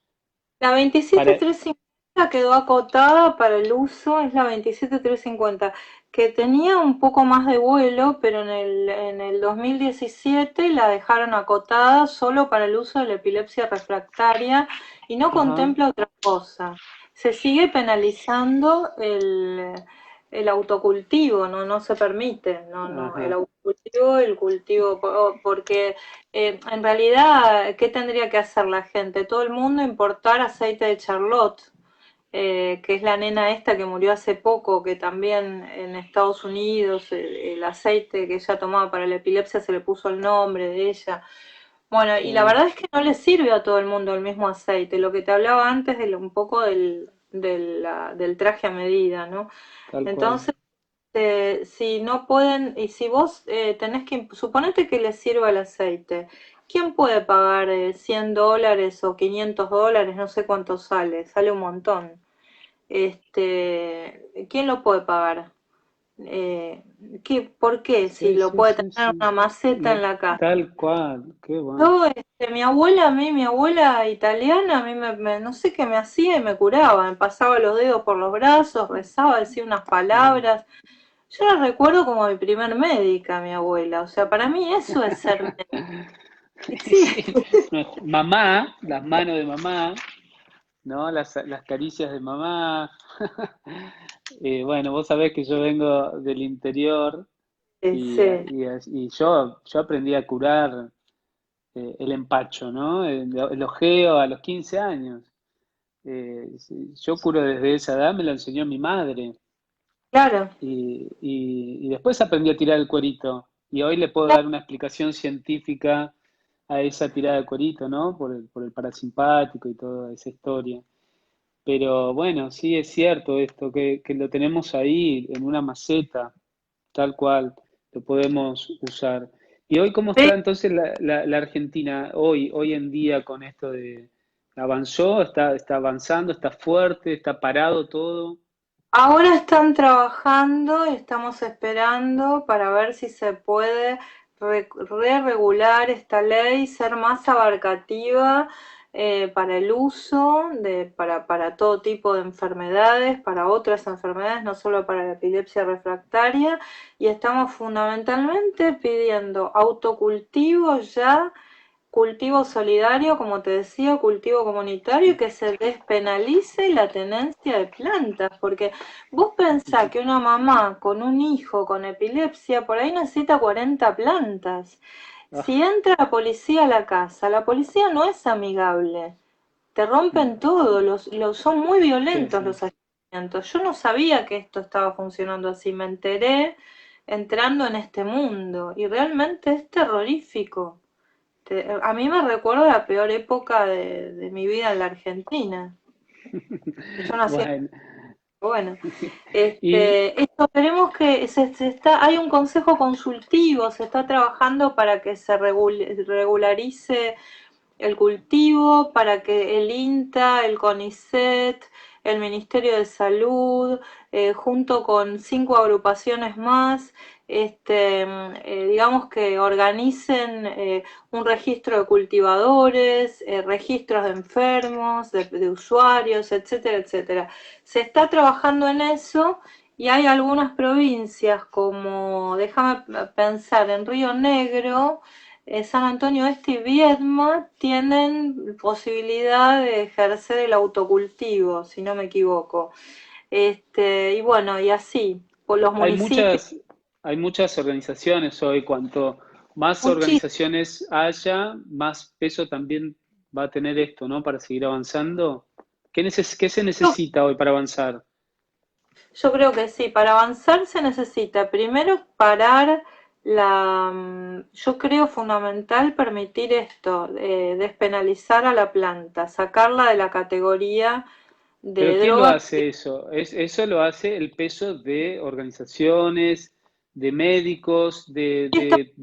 La Para, 27350 quedó acotada para el uso, es la 27350, que tenía un poco más de vuelo, pero en el 2017 la dejaron acotada solo para el uso de la epilepsia refractaria y no ajá, contempla otra cosa. Se sigue penalizando el autocultivo, no se permite, no, el ajá. autocultivo, el cultivo, porque en realidad, ¿qué tendría que hacer la gente? Todo el mundo importar aceite de Charlotte, que es la nena esta que murió hace poco, que también en Estados Unidos el aceite que ella tomaba para la epilepsia se le puso el nombre de ella. Bueno, y la Sí, verdad es que no le sirve a todo el mundo el mismo aceite, lo que te hablaba antes de un poco del traje a medida, ¿no? tal cual. Entonces, si no pueden, y si vos tenés que, suponete que les sirva el aceite, ¿quién puede pagar $100 o $500? No sé cuánto sale un montón. ¿Quién lo puede pagar? Eh, ¿Por qué? Si Sí, lo sí, puede sí, tener sí. una maceta en la casa. Tal cual, qué bueno. Yo, mi abuela italiana, a mí no sé qué me hacía y me curaba, me pasaba los dedos por los brazos, rezaba, decía unas Sí. palabras. Yo la recuerdo como mi primer médica, mi abuela. O sea, para mí eso es ser médica. Sí, Sí. No, mamá, las manos de mamá, ¿no? Las caricias de mamá. Bueno, vos sabés que yo vengo del interior y, sí. y yo aprendí a curar el empacho, ¿no? El ojeo a los 15 años. Sí, yo curo desde esa edad, me lo enseñó mi madre. Claro. Y después aprendí a tirar el cuerito. Y hoy le puedo dar una explicación científica a esa tirada de cuerito, ¿no? Por el parasimpático y toda esa historia. Pero bueno, sí es cierto esto, que lo tenemos ahí en una maceta, tal cual, lo podemos usar. ¿Y hoy cómo está entonces la Argentina, hoy en día con esto de, avanzó, está avanzando, está fuerte, está parado todo? Ahora están trabajando y estamos esperando para ver si se puede re-regular esta ley, ser más abarcativa para el uso, para todo tipo de enfermedades, para otras enfermedades, no solo para la epilepsia refractaria, y estamos fundamentalmente pidiendo autocultivo ya, cultivo solidario, como te decía, cultivo comunitario, y que se despenalice la tenencia de plantas, porque vos pensás que una mamá con un hijo con epilepsia por ahí necesita 40 plantas. Ah, Si entra la policía a la casa, la policía no es amigable, te rompen todo, son muy sí, violentos sí. los allanamientos. Yo no sabía que esto estaba funcionando así, me enteré entrando en este mundo y realmente es terrorífico. A mí me recuerda la peor época de mi vida en la Argentina. Yo nací en... Bueno, Bueno, y esto esperemos que hay un consejo consultivo, se está trabajando para que se regularice el cultivo, para que el INTA, el CONICET, el Ministerio de Salud, junto con 5 agrupaciones más, digamos que organicen un registro de cultivadores, registros de enfermos, de usuarios, etcétera, etcétera. Se está trabajando en eso y hay algunas provincias como, déjame pensar, en Río Negro, San Antonio Este y Viedma tienen posibilidad de ejercer el autocultivo, si no me equivoco. Y bueno, y así, por los hay municipios, muchas organizaciones hoy. Cuanto más muchísimo. organizaciones haya, más peso también va a tener esto, ¿no? Para seguir avanzando. ¿Qué se necesita hoy para avanzar? Yo creo que sí, para avanzar se necesita primero parar yo creo fundamental permitir esto, despenalizar a la planta, sacarla de la categoría de Pero ¿quién lo droga. hace eso? Eso lo hace el peso de organizaciones, de médicos, Y esto de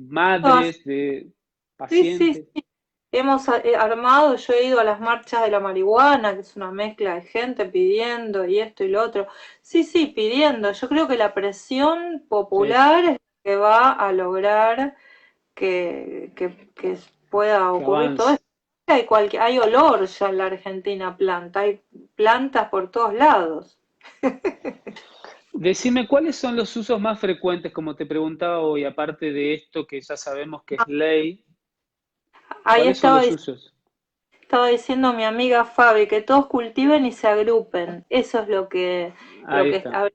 lo hace- madres, de sí, sí, pacientes. sí. Hemos armado, yo he ido a las marchas de la marihuana, que es una mezcla de gente pidiendo y esto y lo otro. Sí, sí, pidiendo. Yo creo que la presión Sí, popular es la que va a lograr que pueda que ocurrir todo avance. esto. Hay olor ya en la Argentina planta, hay plantas por todos lados. Decime, ¿cuáles son los usos más frecuentes, como te preguntaba hoy, aparte de esto que ya sabemos que es ley? Ahí ¿Cuáles son los usos? estaba diciendo mi amiga Fabi, que todos cultiven y se agrupen. Eso es lo Ahí que está. habría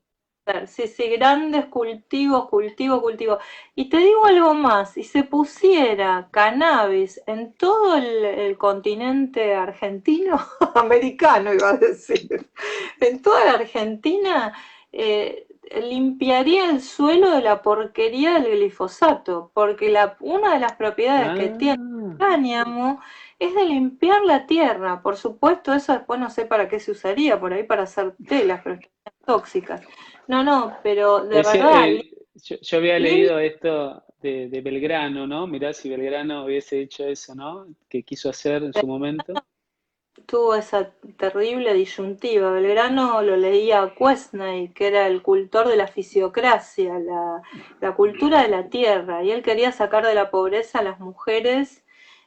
que hacer. Sí, sí, grandes cultivos, cultivo, cultivo. Y te digo algo más, si se pusiera cannabis en todo el continente argentino, americano iba a decir, en toda la Argentina, limpiaría el suelo de la porquería del glifosato, porque una de las propiedades que tiene Ah, el cáñamo es de limpiar la tierra. Por supuesto, eso después no sé para qué se usaría, por ahí para hacer telas, pero están tóxicas. No, no, pero de verdad, yo había limpia leído esto de Belgrano, ¿no? Mirá si Belgrano hubiese hecho eso, ¿no? Que quiso hacer en su momento. tuvo esa terrible disyuntiva. Belgrano lo leía a Quesnay, que era el cultor de la fisiocracia, la cultura de la tierra, y él quería sacar de la pobreza a las mujeres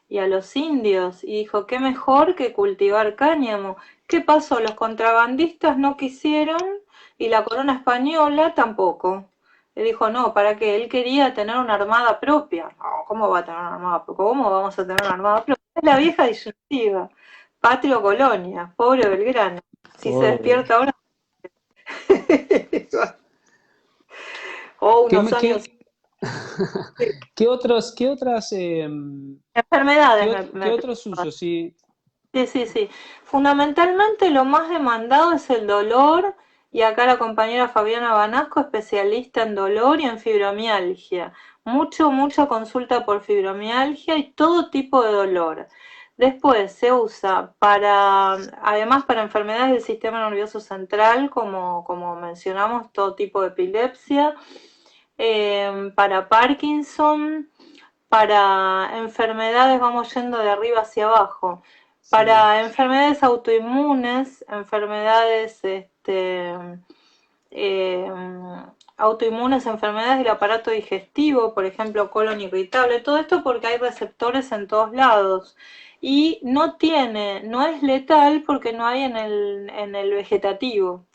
y a los indios, y dijo, qué mejor que cultivar cáñamo. ¿Qué pasó? Los contrabandistas no quisieron y la corona española tampoco. Le dijo, no, ¿para qué? Él quería tener una armada propia. No, ¿cómo va a tener una armada propia? ¿Cómo vamos a tener una armada propia? Es la vieja disyuntiva. Patria o colonia, pobre Belgrano. Si se Pobre. despierta ahora, o ¿Qué, unos años. qué, qué otros, qué otras, Enfermedades, qué me otros usos? Sí. sí, sí, sí. Fundamentalmente lo más demandado es el dolor y acá la compañera Fabiana Banasco, especialista en dolor y en fibromialgia. Mucha consulta por fibromialgia y todo tipo de dolor. Después se usa además para enfermedades del sistema nervioso central, como mencionamos, todo tipo de epilepsia, para Parkinson, para enfermedades, vamos yendo de arriba hacia abajo, Sí. para enfermedades autoinmunes, eh, autoinmunes, enfermedades del aparato digestivo, por ejemplo, colon irritable, todo esto porque hay receptores en todos lados. Y no es letal porque no hay en el vegetativo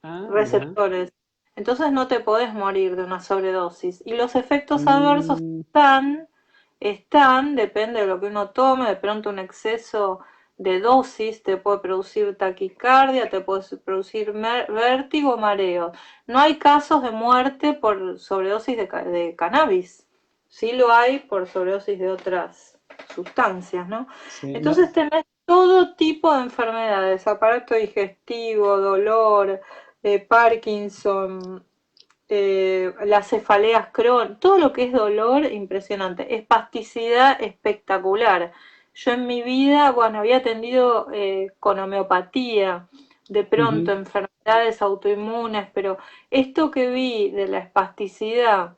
Ah, mira. receptores. Entonces no te podés morir de una sobredosis. Y los efectos adversos Mm, depende de lo que uno tome, de pronto un exceso de dosis te puede producir taquicardia, te puede producir vértigo, mareo. No hay casos de muerte por sobredosis de cannabis, sí lo hay por sobredosis de otras sustancias, ¿no? sí, Entonces no. tenés todo tipo de enfermedades, aparato digestivo, dolor, Parkinson, las cefaleas Crohn, todo lo que es dolor, impresionante. Espasticidad espectacular. Yo en mi vida, bueno, había atendido con homeopatía, de pronto Ujú. enfermedades autoinmunes, pero esto que vi de la espasticidad,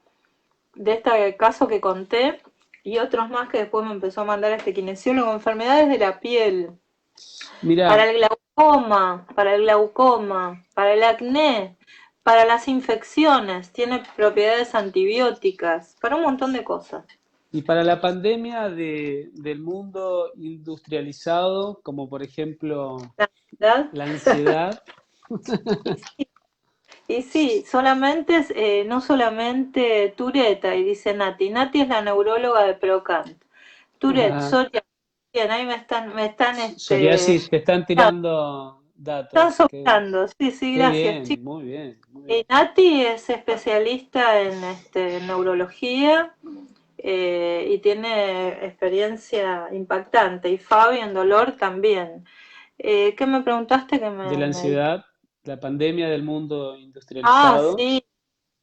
de este caso que conté, y otros más que después me empezó a mandar este kinesiólogo, enfermedades de la piel, para Mira, el glaucoma, para el acné, para las infecciones, tiene propiedades antibióticas, para un montón de cosas. y para la pandemia del mundo industrializado, como por ejemplo ¿Verdad? la ansiedad, Y sí, y sí, solamente no solamente Tureta, y dice Nati. Nati es la neuróloga de Procant. Tourette, ah, psoriasis, bien, ahí psoriasis, te están tirando están datos. soplando. Sí, sí, Qué gracias, bien, chicos. muy bien, muy Y bien. Nati es especialista en neurología y tiene experiencia impactante. Y Fabi en dolor también. ¿Qué me preguntaste que De la me... ansiedad, la pandemia del mundo Ah, industrializado. sí,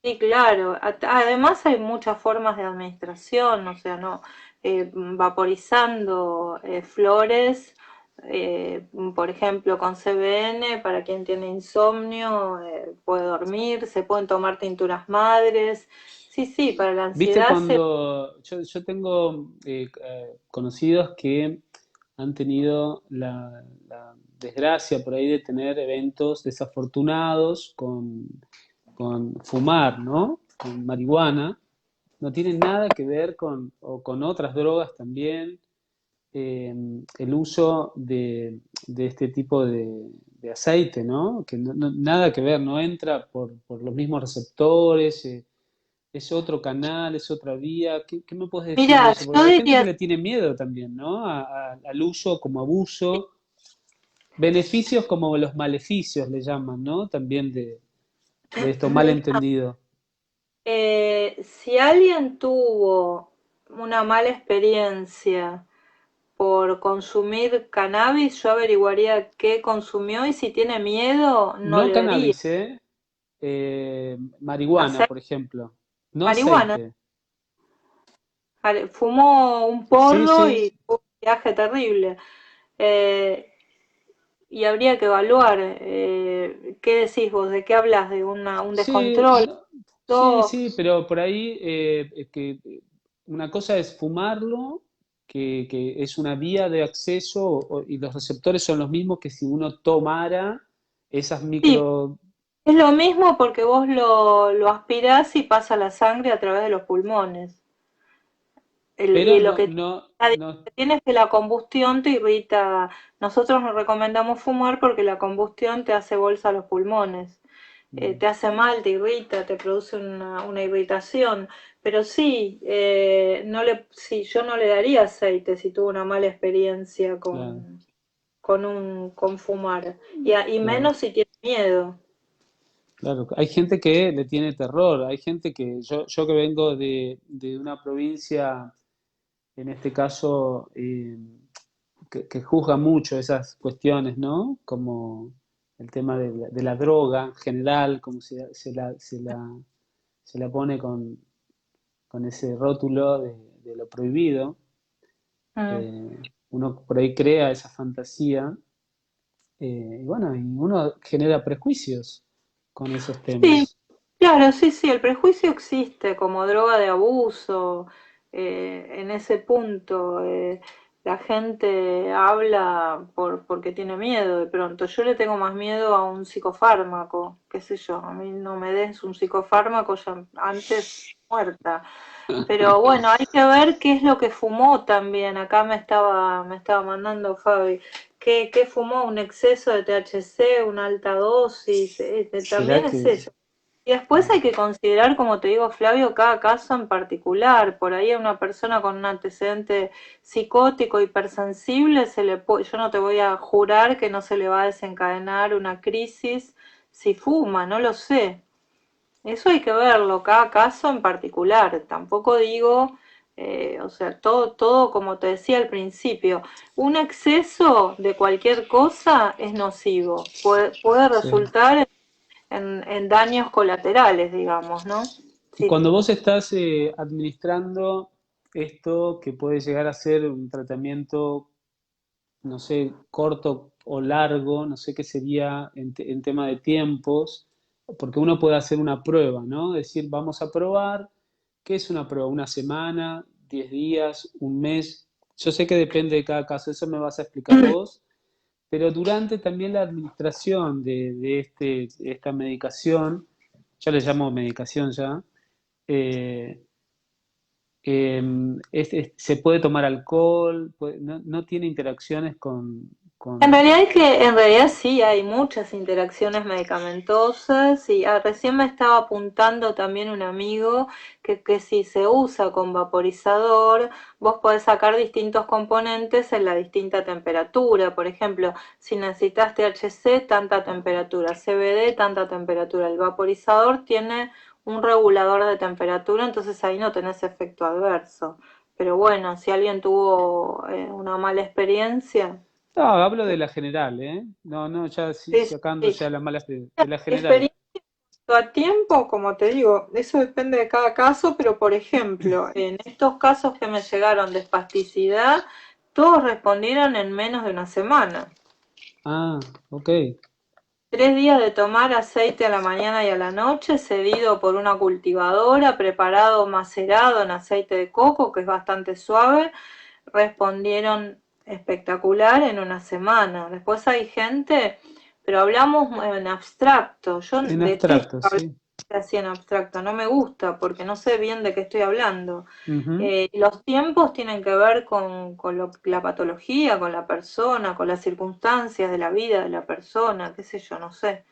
Sí, claro. Además hay muchas formas de administración, o sea, no vaporizando flores, por ejemplo, con CBN, para quien tiene insomnio, puede dormir, se pueden tomar tinturas madres. Sí, sí, para la ¿Viste ansiedad se... cuando yo tengo conocidos que han tenido la desgracia por ahí de tener eventos desafortunados con fumar, ¿no? Con marihuana. No tienen nada que ver o con otras drogas también. El uso de este tipo de aceite, ¿no? Que nada que ver, no entra por los mismos receptores, es otro canal, es otra vía. ¿Qué me puedes decir de Mira, eso? Porque yo hay gente que diría, le tiene miedo también, ¿no? Al uso como abuso. Beneficios como los maleficios le llaman, ¿no? También de esto mira, malentendido. si alguien tuvo una mala experiencia por consumir cannabis, yo averiguaría qué consumió y si tiene miedo, no No le daría. cannabis, ¿eh? Marihuana, Aceite, por ejemplo. No marihuana. aceite. Fumó un Sí, porro sí. y tuvo un viaje terrible. Eh, y habría que evaluar, ¿qué decís vos? ¿De qué hablas? ¿De un Sí, descontrol? no, sí, Dos, sí, pero por ahí una cosa es fumarlo, que es una vía de acceso y los receptores son los mismos que si uno tomara esas sí, micro... es lo mismo porque vos lo aspirás y pasa la sangre a través de los pulmones. Pero Y lo que no, tiene es que la combustión te irrita. Nosotros no recomendamos fumar porque la combustión te hace bolsa a los pulmones. Te hace mal, te irrita, te produce una irritación. Pero sí, sí, yo no le daría aceite si tuvo una mala experiencia claro, con fumar. Y claro. menos si tiene miedo. Claro, hay gente que le tiene terror, hay gente que, yo que vengo de una provincia, en este caso, que juzga mucho esas cuestiones, ¿no? Como el tema de la droga en general, como se la pone con ese rótulo de lo prohibido. Mm. Eh, Uno por ahí crea esa fantasía, y bueno, y uno genera prejuicios con esos Sí, temas. claro, sí, sí, el prejuicio existe como droga de abuso, en ese punto. La gente habla porque tiene miedo de pronto. Yo le tengo más miedo a un psicofármaco, qué sé yo, a mí no me des un psicofármaco ya antes muerta. Pero bueno, hay que ver qué es lo que fumó también. Acá me estaba mandando Fabi. ¿Qué fumó? ¿Un exceso de THC, una alta dosis? ¿Será También es que eso. Y después hay que considerar, como te digo, Flavio, cada caso en particular. Por ahí a una persona con un antecedente psicótico, hipersensible, yo no te voy a jurar que no se le va a desencadenar una crisis si fuma, no lo sé. Eso hay que verlo, cada caso en particular. Tampoco digo, o sea, todo como te decía al principio, un exceso de cualquier cosa es nocivo. Puede sí? resultar en daños colaterales, digamos, ¿no? Y Sí, cuando vos estás administrando esto que puede llegar a ser un tratamiento, no sé, corto o largo, no sé qué sería en tema de tiempos, porque uno puede hacer una prueba, ¿no? Decir, vamos a probar, ¿qué es una prueba? ¿Una semana, 10 días, un mes? Yo sé que depende de cada caso, eso me vas a explicar vos, pero durante también la administración de esta medicación, ya le llamo medicación ya, eh, se puede tomar alcohol, no tiene interacciones en con... realidad en realidad sí hay muchas interacciones medicamentosas y recién me estaba apuntando también un amigo que si se usa con vaporizador, vos podés sacar distintos componentes en la distinta temperatura. Por ejemplo, si necesitas THC, tanta temperatura, CBD, tanta temperatura. El vaporizador tiene un regulador de temperatura, entonces ahí no tenés efecto adverso. Pero bueno, si alguien tuvo una mala experiencia, No, hablo de la general, ¿eh? No, no, ya sí, sacando sí. ya las malas de la general. Experiencia a tiempo, como te digo, eso depende de cada caso, pero por ejemplo, en estos casos que me llegaron de espasticidad, todos respondieron en menos de una semana. Ah, ok. 3 días de tomar aceite a la mañana y a la noche, cedido por una cultivadora, preparado, macerado en aceite de coco, que es bastante suave, respondieron espectacular en una semana. Después hay gente, pero hablamos en abstracto. Yo En detesto abstracto, hablar sí. así en abstracto, no me gusta porque no sé bien de qué estoy hablando. Ujú. Los tiempos tienen que ver con la patología, con la persona, con las circunstancias de la vida de la persona, qué sé yo, no sé.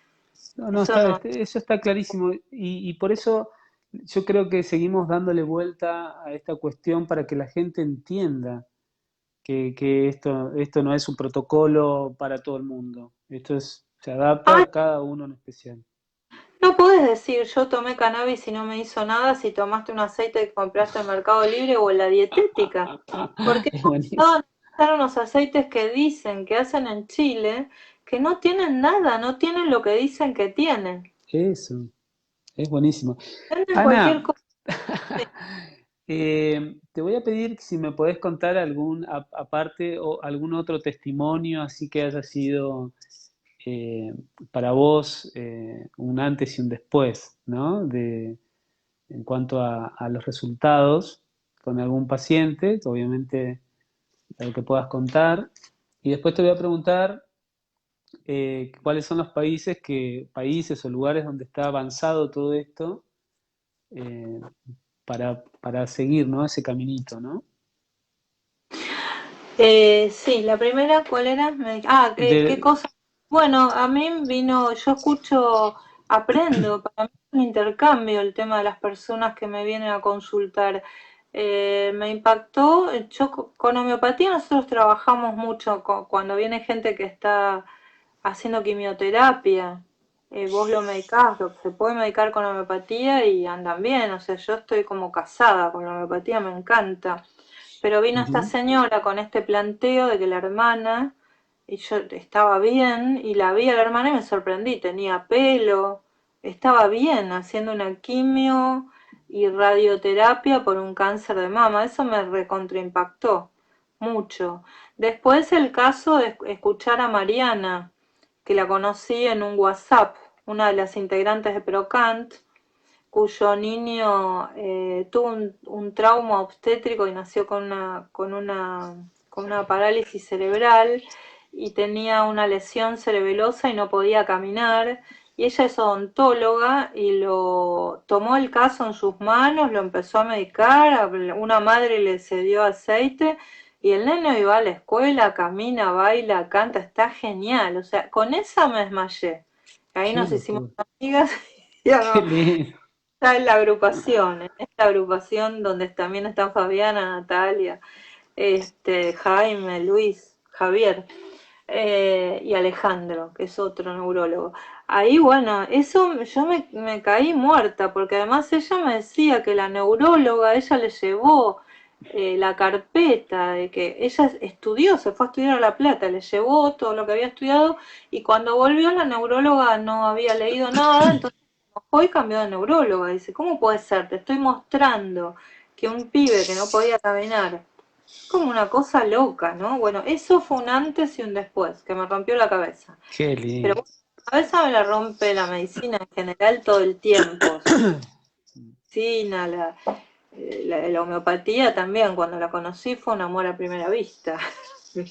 No, no, Eso no. eso está clarísimo. Y por eso yo creo que seguimos dándole vuelta a esta cuestión para que la gente entienda que esto no es un protocolo para todo el mundo. Se adapta Ay, a cada uno en especial. no podés decir yo tomé cannabis y no me hizo nada si tomaste un aceite que compraste en Mercado Libre o en la dietética. Porque Es hemos buenísimo. estado a unos aceites que dicen que hacen en Chile que no tienen nada, no tienen lo que dicen que tienen. Eso, es buenísimo. Venden cualquier Ana, cosa. te voy a pedir si me podés contar aparte o algún otro testimonio así que haya sido eh, para vos un antes y un después, ¿no? En cuanto a los resultados con algún paciente, obviamente lo que puedas contar. Y después te voy a preguntar cuáles son los países o lugares donde está avanzado todo esto eh, para seguir, ¿no? Ese caminito, ¿no? Sí, la primera, ¿cuál era? ¿Qué De, cosa? Bueno, a mí vino, yo escucho, aprendo, para mí es un intercambio el tema de las personas que me vienen a consultar. Me impactó, con homeopatía nosotros trabajamos mucho cuando viene gente que está haciendo quimioterapia. Vos lo medicás, se puede medicar con homeopatía y andan bien, o sea, yo estoy como casada con la homeopatía, me encanta. Pero vino esta Ujú. señora con este planteo de que la hermana, y yo estaba bien, y la vi a la hermana y me sorprendí, tenía pelo, estaba bien, haciendo una quimio y radioterapia por un cáncer de mama, eso me recontraimpactó mucho. Después el caso de escuchar a Mariana, que la conocí en un WhatsApp, una de las integrantes de Procant, cuyo niño tuvo un trauma obstétrico y nació con una parálisis cerebral y tenía una lesión cerebelosa y no podía caminar. Y ella es odontóloga y lo tomó el caso en sus manos, lo empezó a medicar, una madre le cedió aceite y el nene iba a la escuela, camina, baila, canta, está genial. O sea, con esa me desmayé. Ahí Qué nos hicimos locura. amigas y ya Qué no, lindo. está en esta agrupación donde también están Fabiana, Natalia, Jaime, Luis, Javier y Alejandro, que es otro neurólogo. Ahí, bueno, eso yo me caí muerta, porque además ella me decía que la neuróloga, ella le llevó la carpeta de que ella estudió, se fue a estudiar a La Plata, le llevó todo lo que había estudiado y cuando volvió la neuróloga no había leído nada, entonces hoy cambió de neuróloga. Dice, ¿cómo puede ser? Te estoy mostrando que un pibe que no podía caminar, como una cosa loca, ¿no? Bueno, eso fue un antes y un después, que me rompió la cabeza. Qué Pero lindo. bueno, la cabeza me la rompe la medicina en general todo el tiempo. Medicina, la homeopatía también, cuando la conocí fue un amor a primera vista. Sí.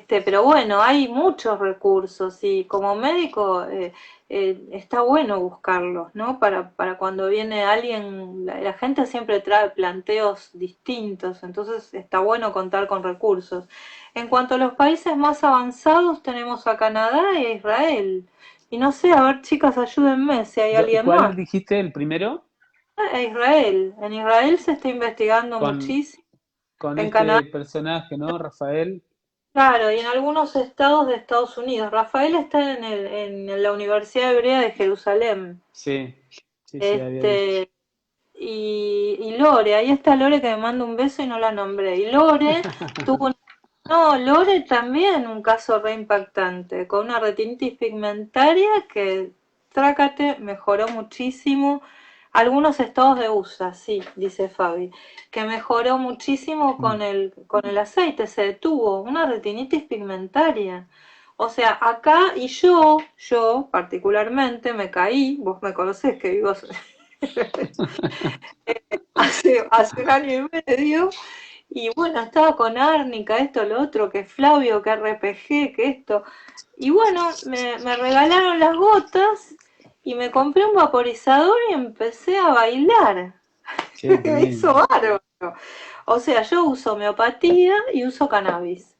Pero bueno, hay muchos recursos y como médico está bueno buscarlos, ¿no? Para cuando viene alguien, la gente siempre trae planteos distintos, entonces está bueno contar con recursos. En cuanto a los países más avanzados, tenemos a Canadá y a Israel. Y no sé, a ver, chicas, ayúdenme si hay alguien más. ¿Cuál dijiste el primero? A Israel. En Israel se está investigando Con, muchísimo. con En Canadá. este personaje, ¿no? Rafael. Claro, y en algunos estados de Estados Unidos. Rafael está en la Universidad Hebrea de Jerusalén. Sí, sí, sí, había visto. Este, y Lore, ahí está Lore que me manda un beso y no la nombré. Y Lore tuvo no, Lore también un caso re impactante, con una retinitis pigmentaria que Trácate mejoró muchísimo. Algunos estados de USA, sí, dice Fabi, que mejoró muchísimo Mm. con el aceite, se detuvo, una retinitis pigmentaria. O sea, acá y yo particularmente me caí, vos me conocés que vivo hace un año y medio, y bueno, estaba con árnica, esto, lo otro, que Flavio, que RPG, que esto. Y bueno, me regalaron las gotas y me compré un vaporizador y empecé a bailar. Qué Me hizo bien. bárbaro. O sea, yo uso homeopatía y uso cannabis.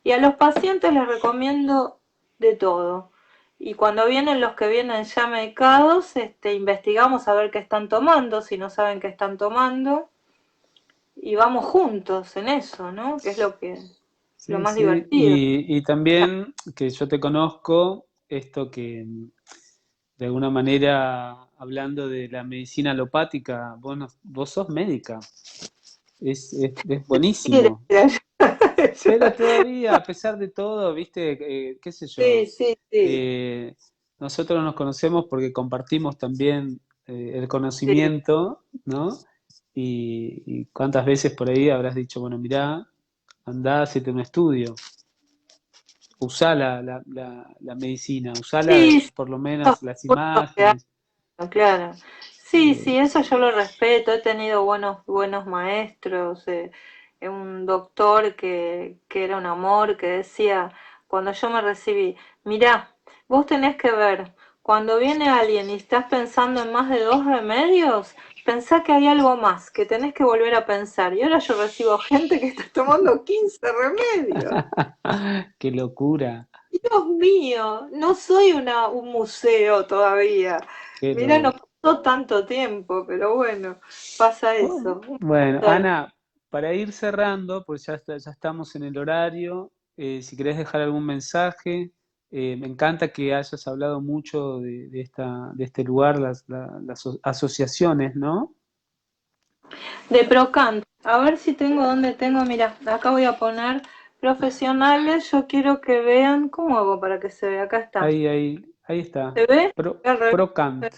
Y a los pacientes les recomiendo de todo. Y cuando vienen los que vienen ya medicados, investigamos a ver qué están tomando, si no saben qué están tomando, y vamos juntos en eso, ¿no? Que es lo Sí, más sí. divertido. Y también que yo te conozco, esto que de alguna manera, hablando de la medicina alopática, vos sos médica, es buenísimo. Pero todavía, a pesar de todo, viste, qué sé Sí, yo, sí, sí, eh, nosotros nos conocemos porque compartimos también el sí. conocimiento, ¿no? Y cuántas veces por ahí habrás dicho, bueno, mirá, andá, hacete un estudio, usá la medicina, usá Sí, sí, por lo esos menos las cursos que imágenes. hacen, claro. Sí, eh, sí, eso yo lo respeto. He tenido buenos maestros. Un doctor que era un amor, que decía, cuando yo me recibí, mirá, vos tenés que ver, cuando viene alguien y estás pensando en más de 2 remedios, pensá que hay algo más, que tenés que volver a pensar. Y ahora yo recibo gente que está tomando 15 remedios. qué locura, Dios mío, no soy un museo todavía. qué Mira, no loco. pasó tanto tiempo, pero bueno, pasa eso. Bueno, Ana, para ir cerrando, pues ya estamos en el horario, si querés dejar algún mensaje, me encanta que hayas hablado mucho de este lugar, las asociaciones, ¿no? De Procant, a ver si tengo dónde tengo, mira, acá voy a poner profesionales, yo quiero que vean, ¿cómo hago para que se vea? Acá está. Ahí está. ¿Se ve? Al revés. Procant,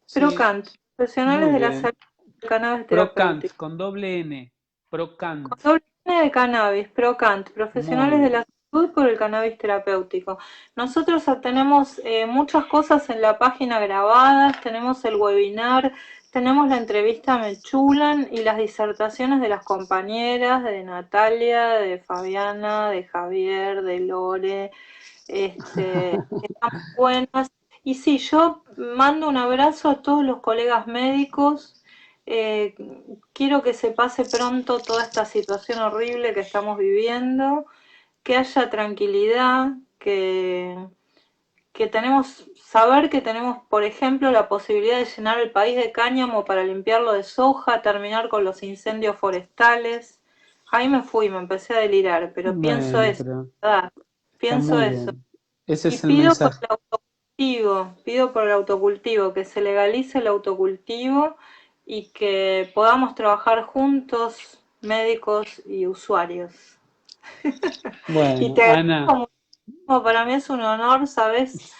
sí, Procant, profesionales muy de la bien. salud del cannabis Procant, terapéutico. con doble N, Procant, Con doble N de cannabis, Procant, muy profesionales de bien. la salud por el cannabis terapéutico. Nosotros tenemos muchas cosas en la página grabadas, tenemos el webinar, tenemos la entrevista a Mechulan y las disertaciones de las compañeras, de Natalia, de Fabiana, de Javier, de Lore, están buenas. Y sí, yo mando un abrazo a todos los colegas médicos. eh, Quiero que se pase pronto toda esta situación horrible que estamos viviendo, que haya tranquilidad, que saber que tenemos, por ejemplo, la posibilidad de llenar el país de cáñamo para limpiarlo de soja, terminar con los incendios forestales. Ahí me fui, me empecé a delirar, pero pienso Bueno, eso, pero ¿verdad? está Pienso muy eso. bien. Ese Y es el mensaje. pido por el autocultivo, que se legalice el autocultivo y que podamos trabajar juntos, médicos y usuarios. Y Bueno, te Ana. agradezco muchísimo, para mí es un honor, sabes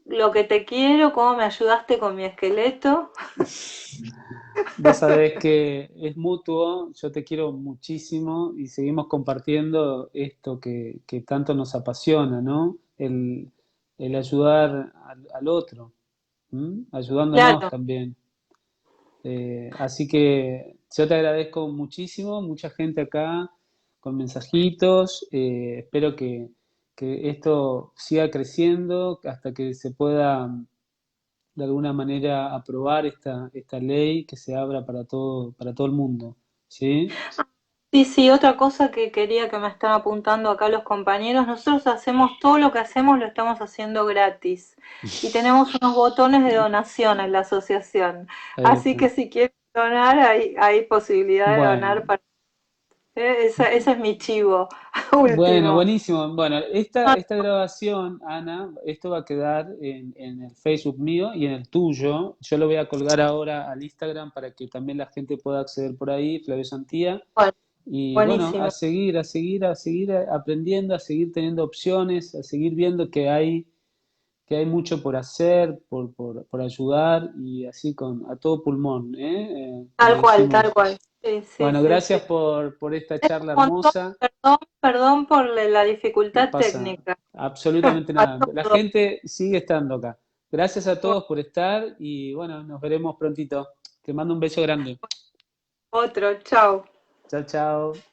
lo que te quiero, cómo me ayudaste con mi esqueleto. Vos sabés que es mutuo, yo te quiero muchísimo y seguimos compartiendo esto que tanto nos apasiona, ¿no? El ayudar al otro, ¿m? Ayudándonos Claro, también. Así que yo te agradezco muchísimo, mucha gente acá con mensajitos, espero que esto siga creciendo hasta que se pueda de alguna manera aprobar esta ley que se abra para todo el mundo, ¿sí? sí, sí, otra cosa que quería que me están apuntando acá los compañeros, nosotros hacemos todo lo que hacemos, lo estamos haciendo gratis y tenemos unos botones de donación en la asociación, Ahí así está. que si quieren donar, hay posibilidad de donar Bueno, para... ese es mi chivo bueno, último. buenísimo. Bueno, No, esta grabación, Ana, esto va a quedar en el Facebook mío y en el tuyo. Yo lo voy a colgar ahora al Instagram para que también la gente pueda acceder por ahí, Flavio Santía. bueno, Y bueno, buenísimo. a seguir aprendiendo, a seguir teniendo opciones, a seguir viendo que hay mucho por hacer, por ayudar y así a todo pulmón, ¿eh? Como Tal cual, tal decimos. cual. Sí, sí, Bueno, sí, sí. gracias por esta Es charla un montón, hermosa. perdón por la No dificultad pasa técnica. absolutamente A nada. La todos. gente sigue estando acá. Gracias a todos por estar y bueno, nos veremos prontito. Te mando un beso grande. Otro, chao. Chao, chao.